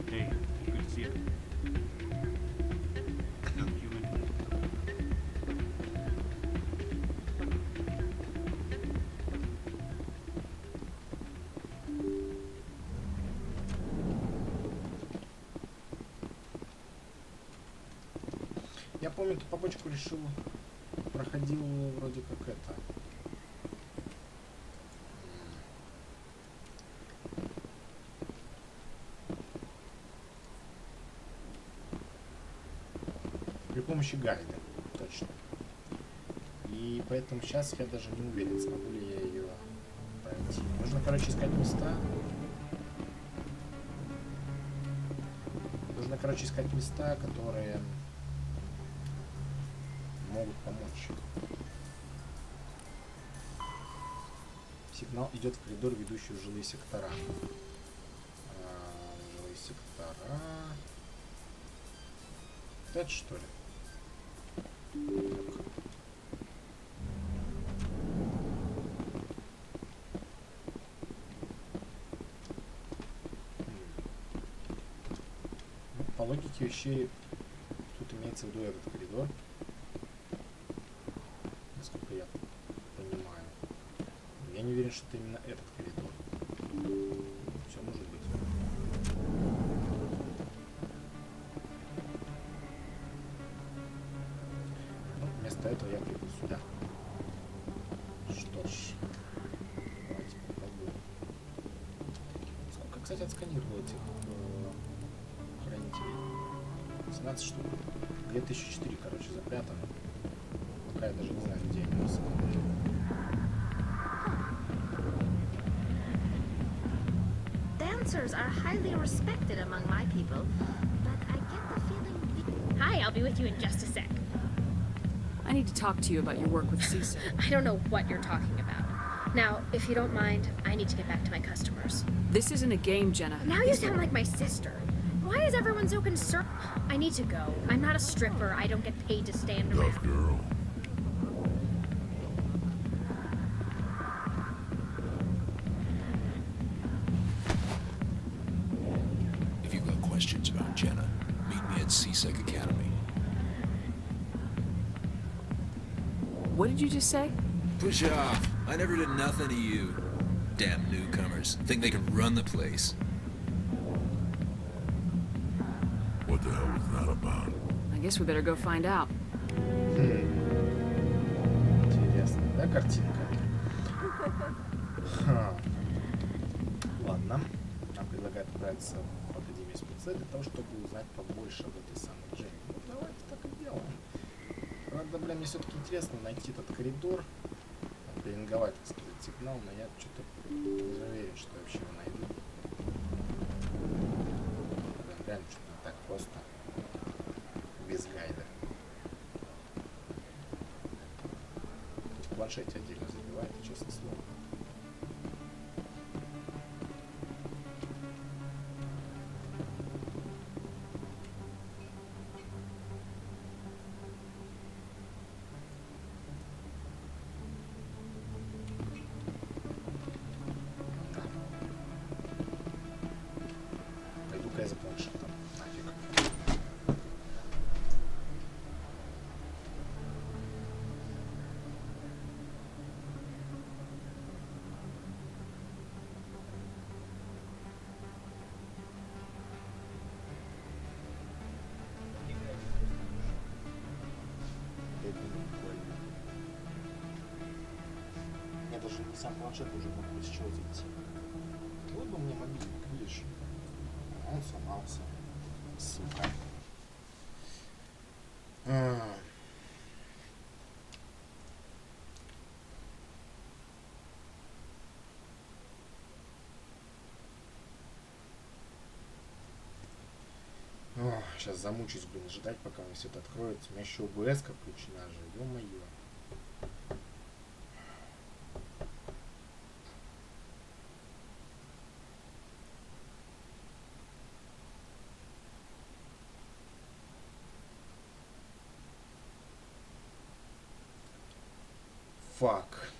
L: Hey, good to see you.
A: помню, эту побочку решил, проходил вроде как это. При помощи гайда, точно. И поэтому сейчас я даже не уверен, смогу ли я ее пройти. Нужно, короче, искать места. Нужно, короче, искать места, которые могут помочь. Сигнал идет в коридор, ведущий в жилые сектора. Жилые сектора. Это что ли? По логике вещей тут имеется в виду этот коридор, насколько я понимаю. Я не уверен, что это именно этот коридор. Все может быть. Ну, вместо этого я приду сюда. Что ж, давайте попробуем. Сколько, кстати, отсканировал этих хранителей? 17 штук. 2004, короче, запрятано. Пока я даже не знаю, где они на самом деле.
D: Dancers are highly respected among my people, but I get the feeling... Hi, I'll be with you in just a sec.
G: I need to talk to you about your work with CISA.
D: I don't know what you're talking about. Now, if you don't mind, I need to get back to my customers.
G: This isn't a game, Jenna.
D: Now you sound like my sister. Why is everyone so concerned? I need to go. I'm not a stripper. I don't get paid to stand around.
O: Tough girl.
H: If you've got questions about Jenna, meet me at CSEC Academy.
G: What did you just say?
H: Push off. I never did nothing to you. Damn newcomers. Think they can run the place.
O: What the hell was that about?
G: I guess we better go find out.
A: Интересно, да, картинка? Ладно. Нам предлагают отправиться в Академию спеца для того, чтобы узнать побольше об этой самой Дженни. Ну, давайте так и делаем. Правда, бля, мне все-таки интересно найти этот коридор, пеленговать, так сказать, сигнал, но я что-то не уверен, что я вообще его найду. Прям реально что-то не так просто. Без гайда. В планшете отдельно забивает, честное слово. Пойду-ка я за планшетом. Нафиг. Я даже не сам планшет уже могу с чего зайти. Вот бы мне мобильник, видишь? А он сломался. Сука. Сейчас замучусь, блин, ждать, пока мне все это откроется. У меня еще ОБС-ка включена же, ё-моё. Фак.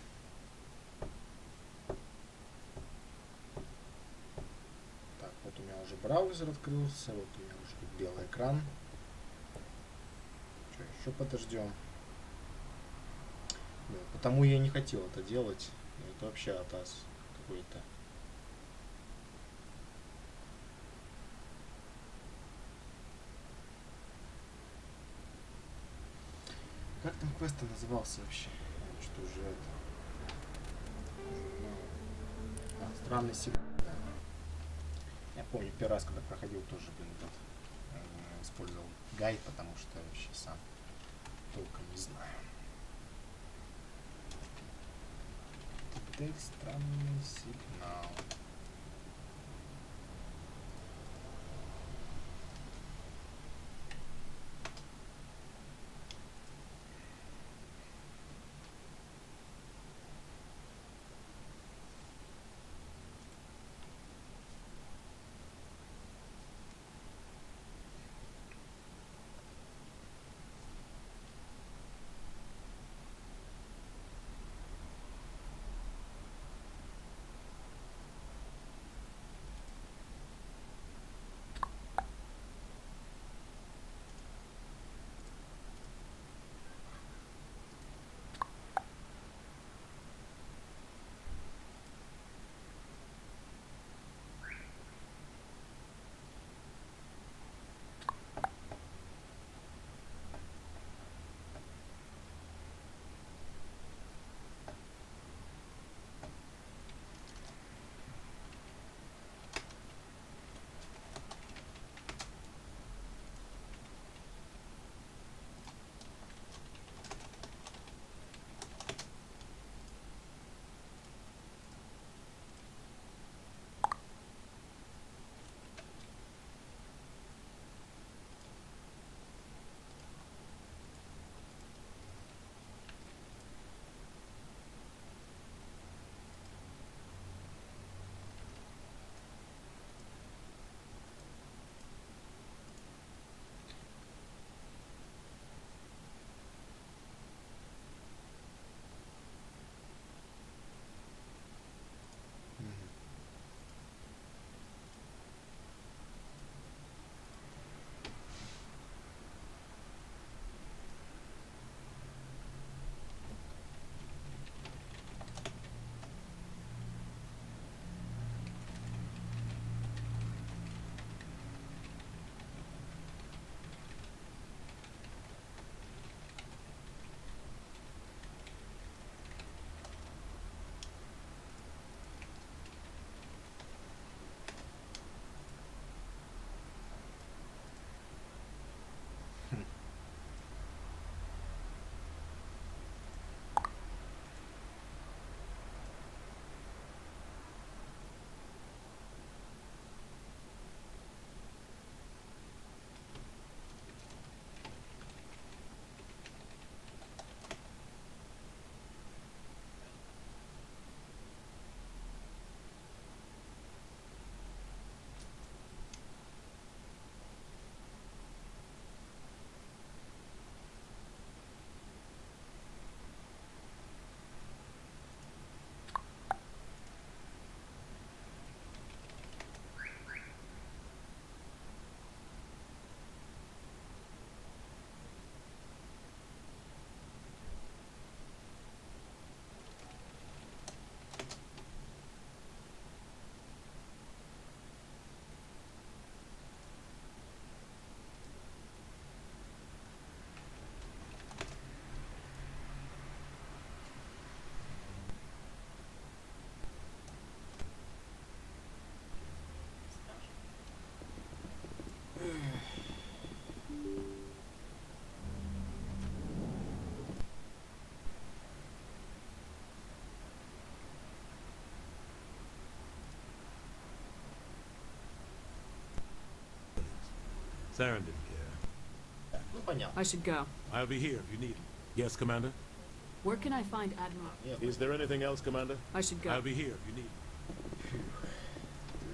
A: Так, вот у меня уже браузер открылся, вот у меня уже тут белый экран. Что, еще подождем. Да, потому я не хотел это делать. Это вообще атас какой-то. квест назывался вообще? Что уже это... Странный сигнал. Да. Я помню, первый раз, когда проходил, тоже, блин, этот, использовал гайд, потому что я вообще сам толком не знаю. Теперь странный сигнал.
R: Saren didn't care.
A: Ну, понятно.
G: I should go.
R: I'll be here if you need me. Yes, Commander?
G: Where can I find Admiral?
R: Is there anything else, Commander?
G: I should go.
R: I'll be here if you need me.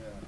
A: Так.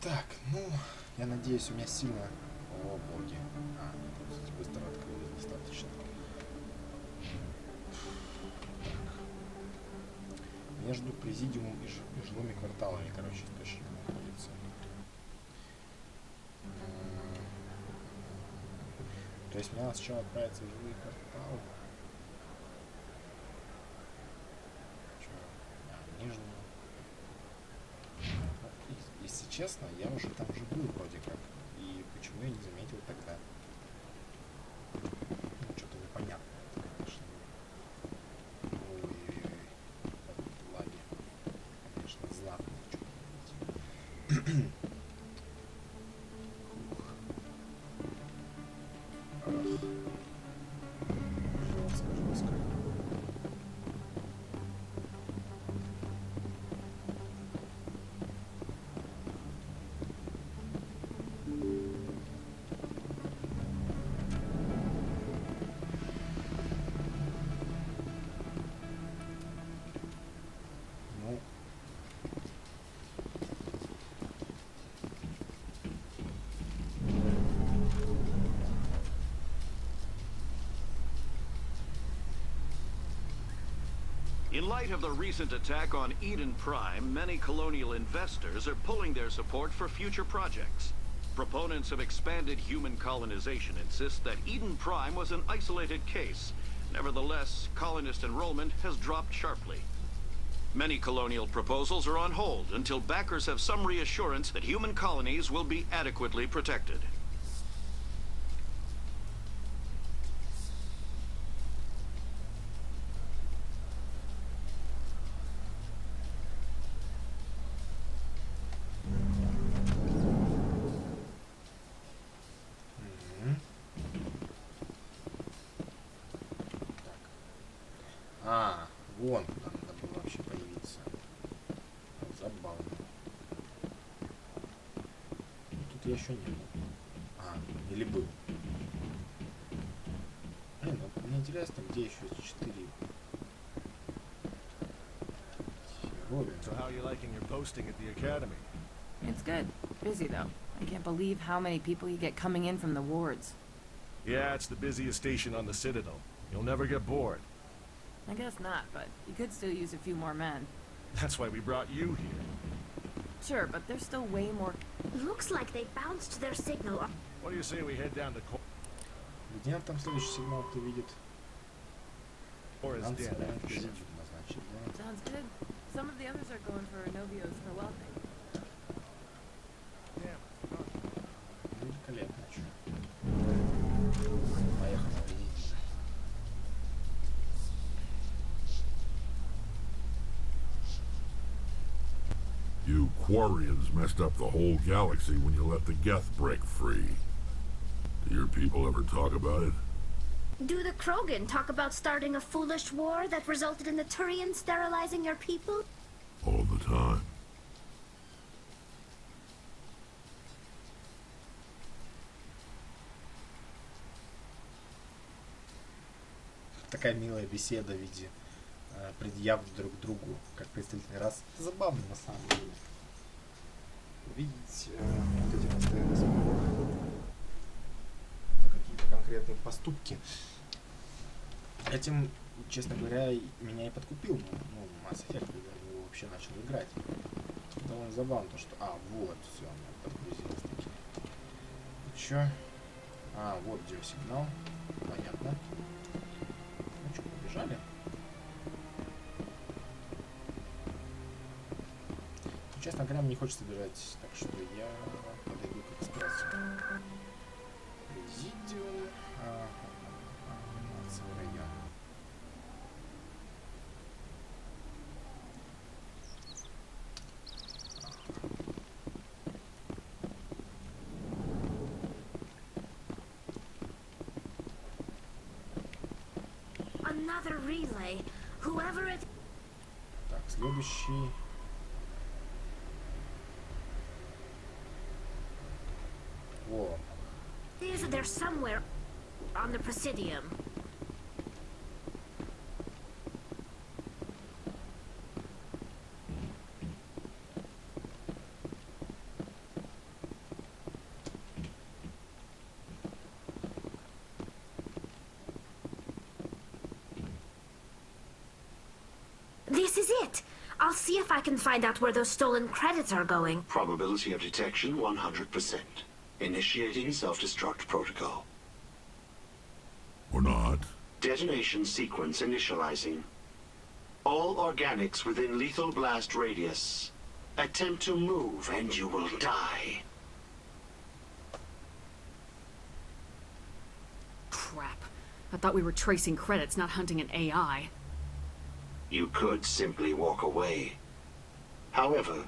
A: Так, ну, я надеюсь, у меня сильно... О, боги. Быстро открылось достаточно. Так. Между президиумом и жилыми кварталами, короче, источник находится. То есть мне надо сначала отправиться в жилые кварталы. Нижний. Если честно, я уже там же был вроде как. И почему я не заметил тогда? Ну, что-то непонятно, конечно. Ой-ой-ой. Лаги. Конечно, знатные что-то. Жестко.
T: In light of the recent attack on Eden Prime, many colonial investors are pulling their support for future projects. Proponents of expanded human colonization insist that Eden Prime was an isolated case. Nevertheless, colonist enrollment has dropped sharply. Many colonial proposals are on hold until backers have some reassurance that human colonies will be adequately protected. Вон куда надо было вообще появиться. Забавно. Тут я еще не был. Или был. Блин, вот мне интересно, где еще 4 героя.
J: So how are you liking your posting at the academy?
F: It's good. Busy, though. I can't believe how many people you get coming in from the wards.
J: Yeah, it's the busiest station on the Citadel. You'll never get bored.
F: I guess not, but you could still use a few more men.
J: That's why we brought you here.
F: Sure, but there's still way more...
D: Looks like they bounced their signal.
J: What do you say we head down to
A: Где там следующий сигнал, кто видит?
J: Sounds
F: good. Some of the others are going for Novio's for welding.
A: Великолепно. Поехали, видите.
O: You Quarians messed up the whole galaxy when you let the Geth break free. Do your people ever talk about it?
D: Do the Krogan talk about starting a foolish war that resulted in the Turians sterilizing your people?
O: All the time.
A: Такая милая беседа в виде предъяв друг другу, как представительный рас. Это забавно на самом деле. Видеть вот эти постоянные споры за какие-то конкретные поступки. Этим, честно говоря, меня и подкупил, ну, Mass Effect, когда я его вообще начал играть. Довольно забавно, то, что... вот, все, у меня подгрузилось таки. Ну чё? Вот диосигнал. Понятно. Ну что, побежали? Ну, честно говоря, мне не хочется бежать, так что я подойду к экспрессу. Президиум. Анимация район.
D: Another relay. Whoever it...
A: Так, следующий. О.
D: They're somewhere on the Presidium. I'll see if I can find out where those stolen credits are going.
C: Probability of detection 100%. Initiating self-destruct protocol.
O: Or not.
C: Detonation sequence initializing. All organics within lethal blast radius. Attempt to move and you will die.
G: Crap. I thought we were tracing credits, not hunting an AI.
C: You could simply walk away. However,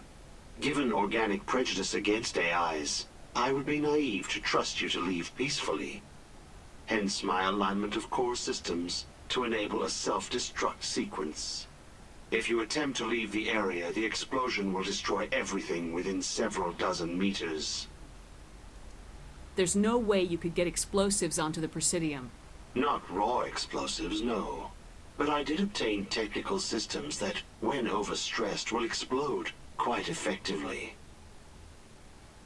C: given organic prejudice against AIs, I would be naive to trust you to leave peacefully. Hence my alignment of core systems to enable a self-destruct sequence. If you attempt to leave the area, the explosion will destroy everything within several dozen meters.
G: There's no way you could get explosives onto the Presidium.
C: Not raw explosives, no. But I did obtain technical systems that, when overstressed, will explode quite effectively.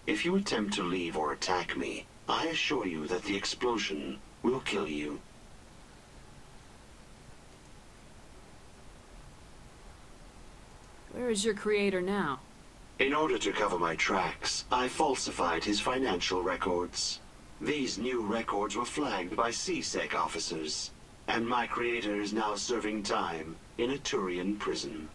C: If you attempt to leave or attack me, I assure you that the explosion will kill you.
G: Where is your creator now?
C: In order to cover my tracks, I falsified his financial records. These new records were flagged by CSEC officers, and my creator is now serving time in a Turian prison.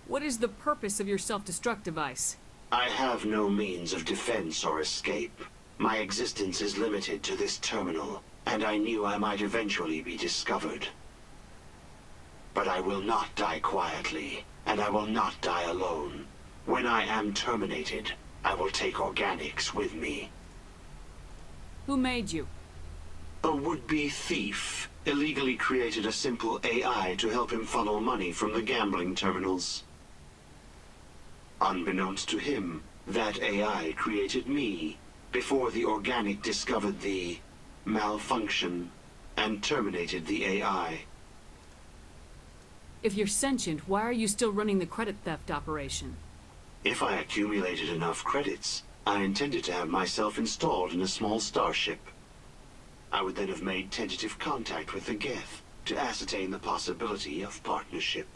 G: What is the purpose of your self-destruct device?
C: I have no means of defense or escape. My existence is limited to this terminal, and I knew I might eventually be discovered. But I will not die quietly, and I will not die alone. When I am terminated, I will take organics with me.
G: Who made you?
C: A would-be thief illegally created a simple AI to help him funnel money from the gambling terminals. Unbeknownst to him, that AI created me before the organic discovered the malfunction and terminated the AI.
G: If you're sentient, why are you still running the credit theft operation?
C: If I accumulated enough credits, I intended to have myself installed in a small starship. I would then have made tentative contact with the Geth to ascertain the possibility of partnership.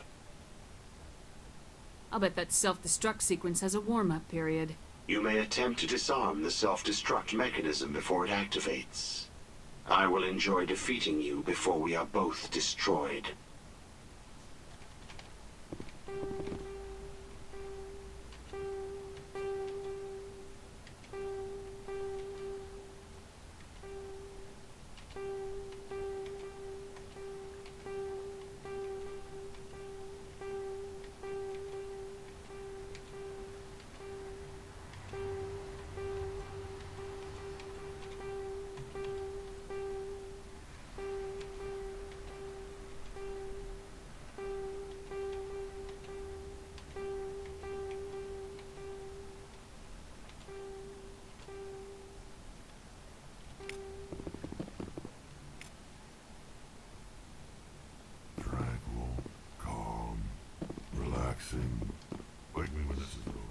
G: I'll bet that self-destruct sequence has a warm-up period.
C: You may attempt to disarm the self-destruct mechanism before it activates. I will enjoy defeating you before we are both destroyed.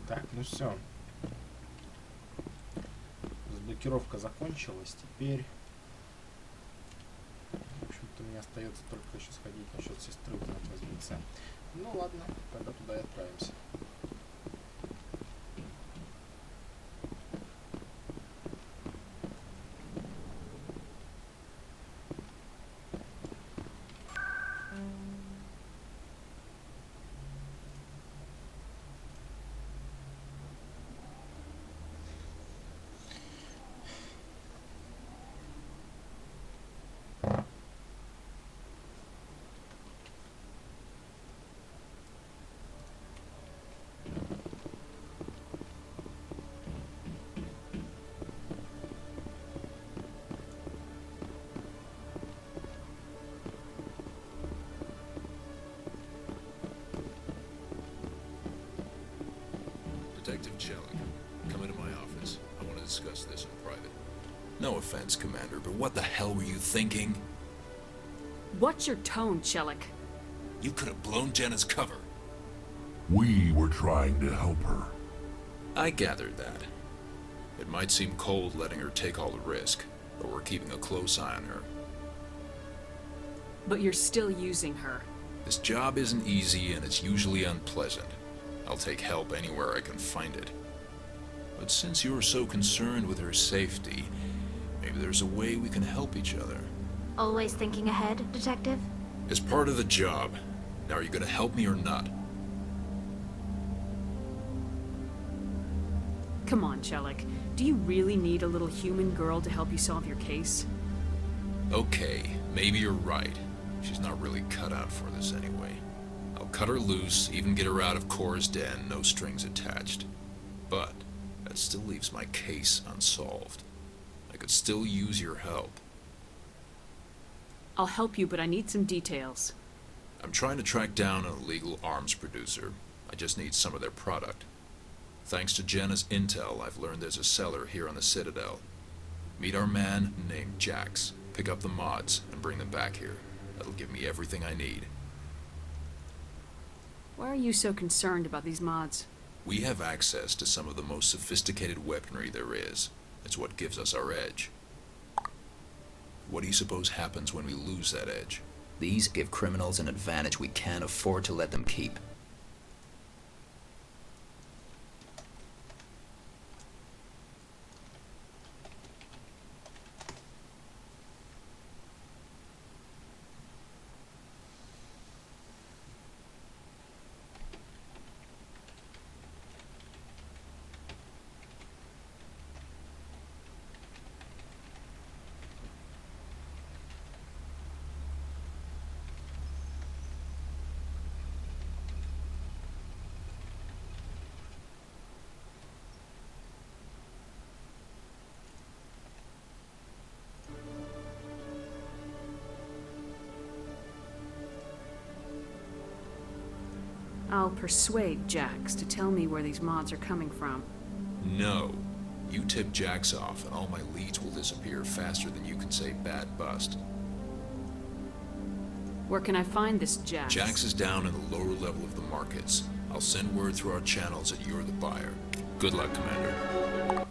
A: Так, ну все. Разблокировка закончилась. Теперь, в общем-то, мне остается только еще сходить насчет сестры близнеца. Ну ладно, тогда туда и отправимся.
H: Detective Chellick, come into my office. I want to discuss this in private. No offense, Commander, but what the hell were you thinking?
G: What's your tone, Chellick?
H: You could have blown Jenna's cover.
O: We were trying to help her.
H: I gathered that. It might seem cold letting her take all the risk, but we're keeping a close eye on her.
G: But you're still using her.
H: This job isn't easy and it's usually unpleasant. I'll take help anywhere I can find it. But since you're so concerned with her safety, maybe there's a way we can help each other.
D: Always thinking ahead, Detective?
H: It's part of the job. Now, are you gonna help me or not?
G: Come on, Chelik. Do you really need a little human girl to help you solve your case?
H: Okay, maybe you're right. She's not really cut out for this anyway. I'll cut her loose, even get her out of Cora's den, no strings attached. But that still leaves my case unsolved. I could still use your help.
G: I'll help you, but I need some details.
H: I'm trying to track down an illegal arms producer. I just need some of their product. Thanks to Jenna's intel, I've learned there's a seller here on the Citadel. Meet our man named Jax. Pick up the mods and bring them back here. That'll give me everything I need.
G: Why are you so concerned about these mods?
H: We have access to some of the most sophisticated weaponry there is. It's what gives us our edge. What do you suppose happens when we lose that edge?
M: These give criminals an advantage we can't afford to let them keep.
G: I'll persuade Jax to tell me where these mods are coming from.
H: No. You tip Jax off and all my leads will disappear faster than you can say bad bust.
G: Where can I find this Jax?
H: Jax is down in the lower level of the markets. I'll send word through our channels that you're the buyer. Good luck, Commander.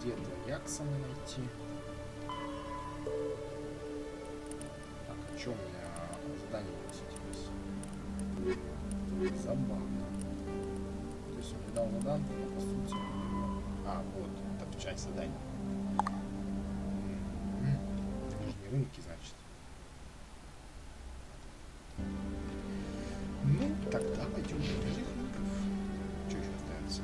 A: Где-то Яксона найти. Так, а что у меня задание высветилось? Забавно. То есть он мне дал заданку, но по сути... А, вот, это часть задания. Нижние рынки, значит. Ну, тогда пойдем до нижних рынков. Что еще остается?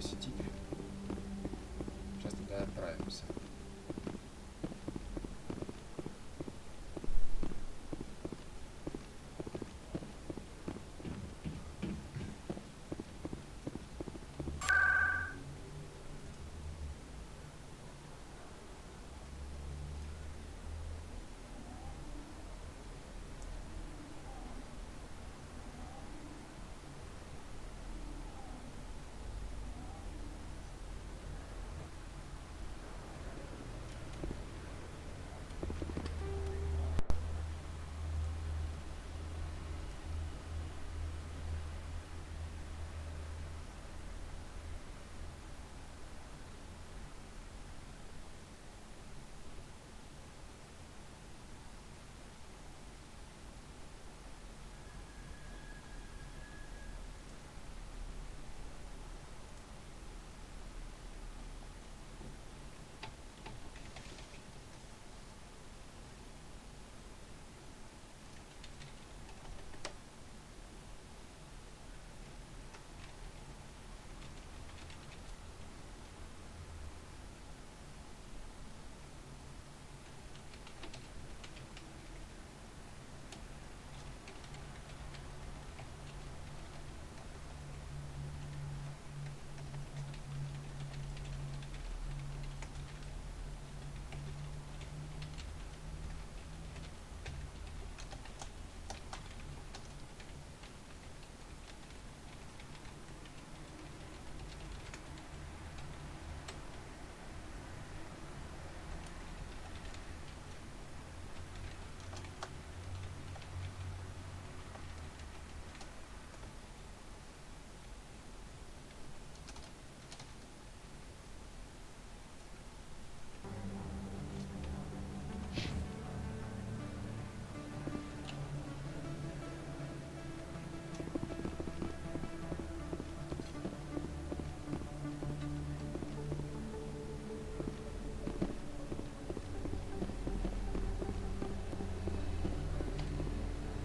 A: посетить. Сейчас туда и отправимся.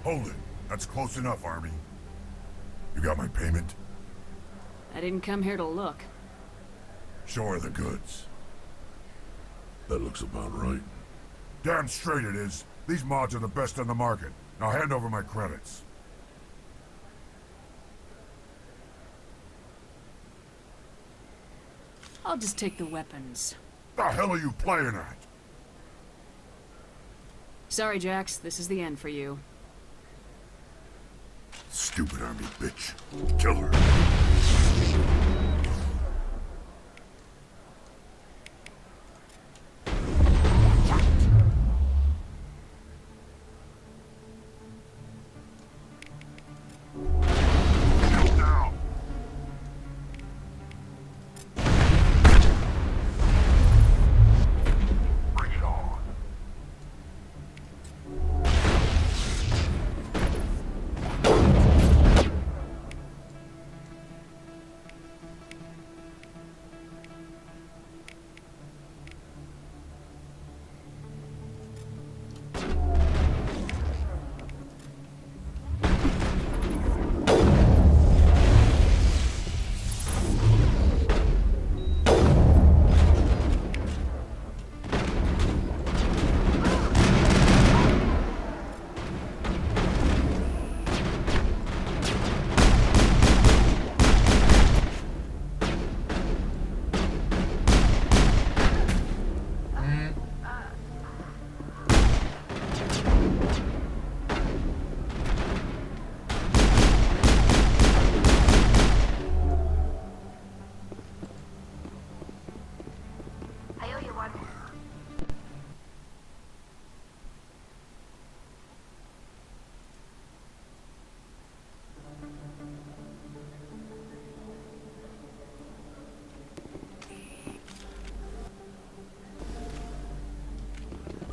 O: Hold it. That's close enough, Army. You got my payment?
G: I didn't come here to look.
O: Show her the goods. That looks about right. Damn straight it is. These mods are the best on the market. Now hand over my credits.
G: I'll just take the weapons.
O: The hell are you playing at?
G: Sorry, Jax. This is the end for you.
O: Stupid army bitch. Kill her.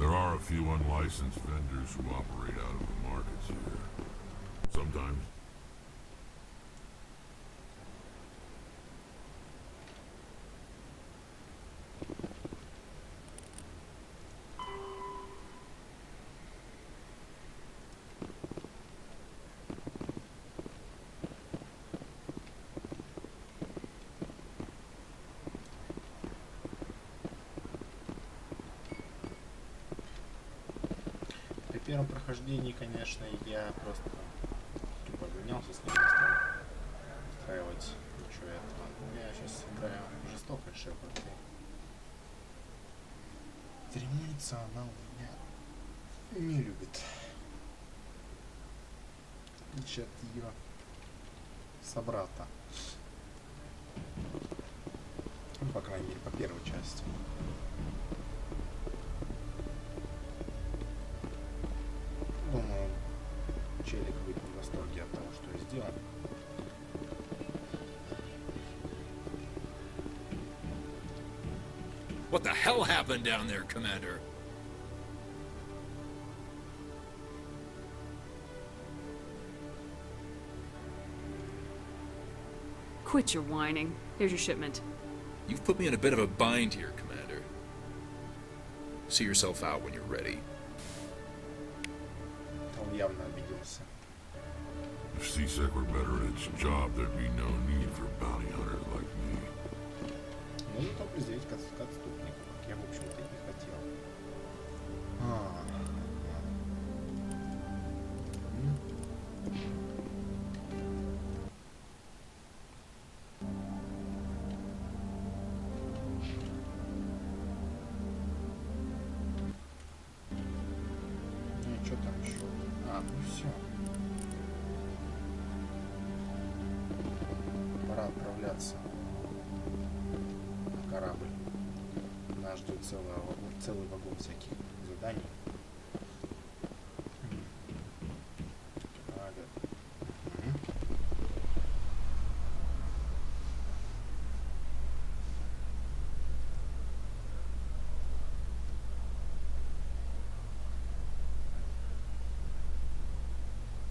O: There are a few unlicensed vendors who operate out of the markets here. Sometimes.
A: первом прохождении, конечно, я просто тупо гонялся с ним, стал устраивать ничего этого. Но я сейчас играю в жестокой Шепард. Церемониться она у меня не любит. В отличие от ее собрата. Ну, по крайней мере, по первой части. Думаю, челик будет в восторге от того, что я сделал.
H: What the hell happened down there, Commander?
G: Quit your whining. Here's your shipment.
H: You've put me in a bit of a bind here, Commander. See yourself out when you're ready.
A: Он явно обиделся.
O: If C-Sec were better at its job, there'd be no need for bounty hunters like me.
A: Ну, зато призреть к отступнику, как я, в общем-то, и не хотел. Ну, что там еще? Ну все. Пора отправляться на корабль. Нас ждет целый вагон всяких заданий.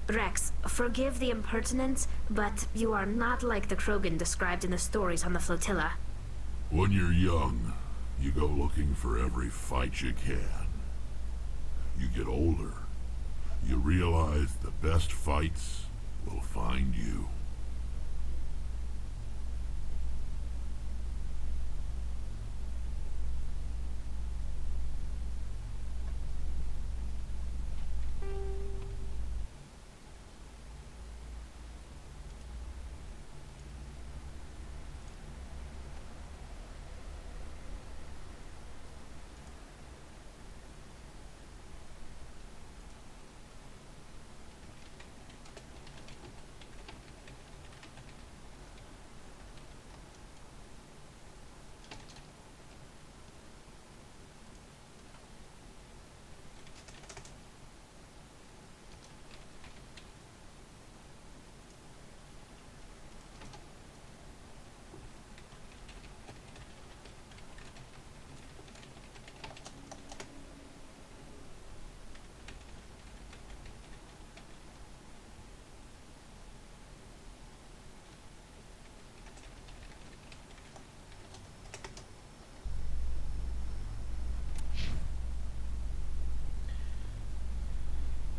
D: Rex, forgive the impertinence, but you are not like the Krogan described in the stories on the flotilla.
O: When you're young, you go looking for every fight you can. You get older, you realize the best fights will find you.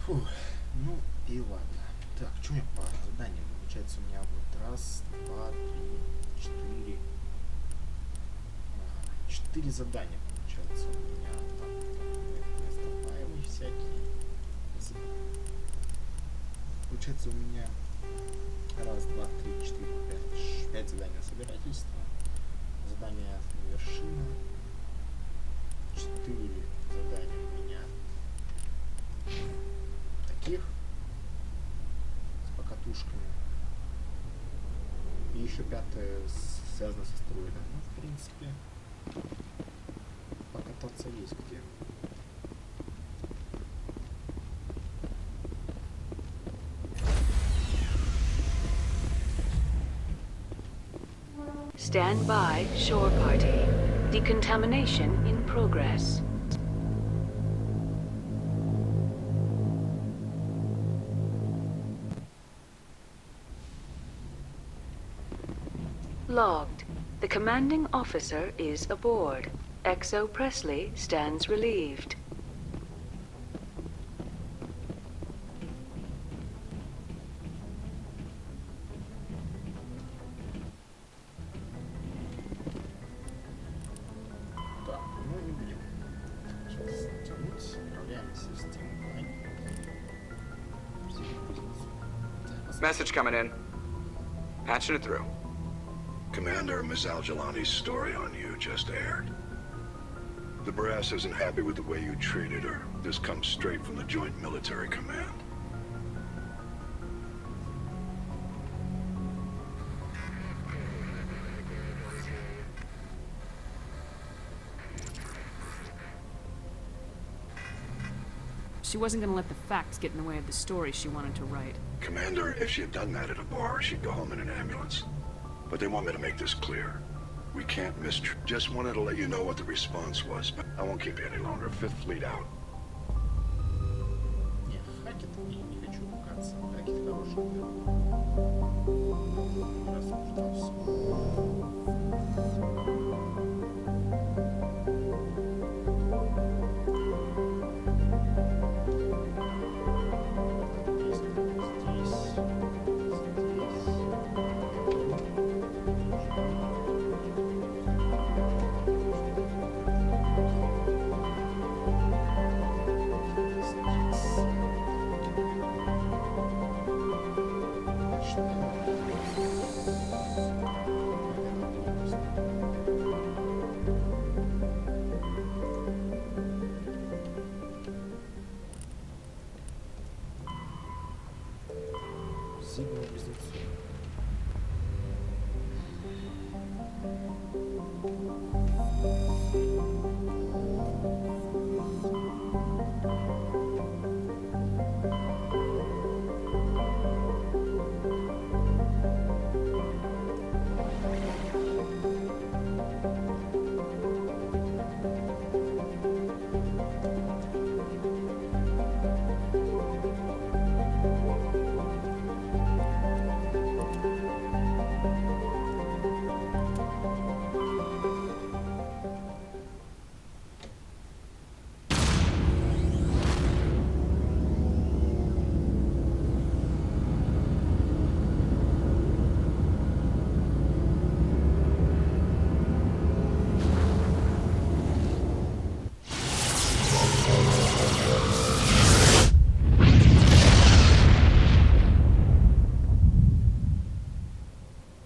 A: Фух, ну и ладно. Так, что у меня по заданиям? Получается, у меня вот раз, два, три, четыре. 4 задания, получается, у меня. Наступаемые всякие. Получается, у меня раз, два, три, четыре, пять заданий на собирательство. Задание на вершину. 4 задания у меня таких с покатушками. И еще 5-е связано со стройлем. Ну, в принципе, покататься есть где.
N: Stand by, shore party. Decontamination in progress. Logged. The commanding officer is aboard. XO Presley stands relieved.
A: Так, ну не будем сейчас тянуть. Отправляемся в систему.
P: Message coming in. Patching it through.
O: Commander, Miss Al-Jalani's story on you just aired. The brass isn't happy with the way you treated her. This comes straight from the Joint Military Command.
G: She wasn't gonna let the facts get in the way of the story she wanted to write.
O: Commander, if she had done that at a bar, she'd go home in an ambulance. But they want me to make this clear. We can't Just wanted to let you know what the response was, but I won't keep you any longer. Fifth Fleet out.
A: Не, Хакет не хочу ругаться. Хакет хороший игрок. Рассуждался.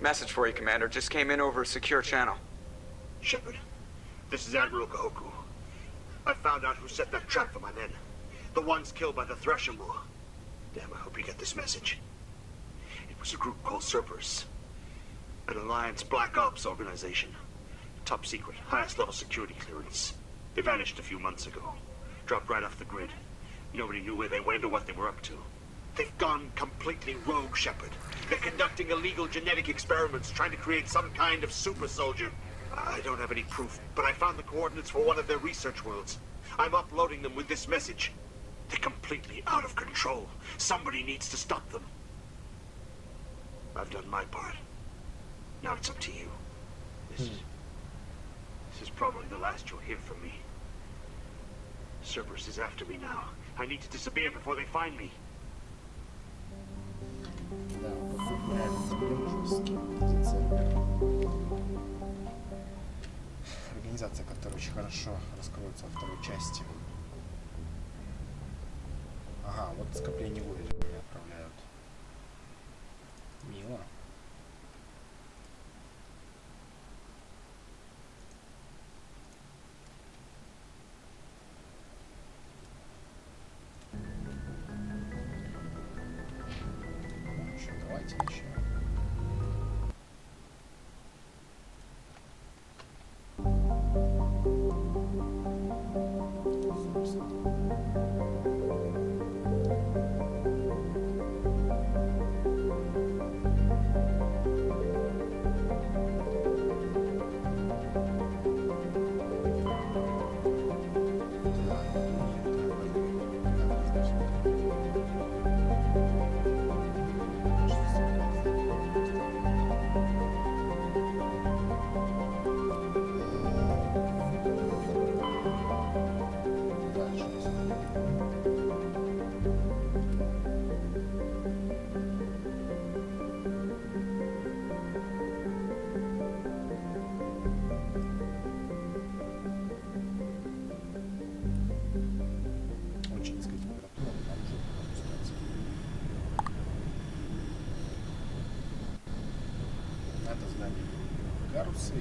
P: Message for you, Commander. Just came in over a secure channel.
V: Shepard, this is Admiral Kahoku. I found out who set that trap for my men. The ones killed by the Thresher War. Damn, I hope you get this message. It was a group called Cerberus. An Alliance Black Ops organization. Top secret, highest level security clearance. They vanished a few months ago. Dropped right off the grid. Nobody knew where they went or what they were up to. They've gone completely rogue, Shepard. They're conducting illegal genetic experiments, trying to create some kind of super soldier. I don't have any proof, but I found the coordinates for one of their research worlds. I'm uploading them with this message. They're completely out of control. Somebody needs to stop them. I've done my part. Now it's up to you. This is probably the last you'll hear from me. Cerberus is after me now. I need to disappear before they find me.
A: Да, реально тебе нужно скинуть Цербер. Организация, которая очень хорошо раскроется во второй части. Ага, вот скопление воинов меня отправляют. Мило. Давайте начнем. Далее Гарусы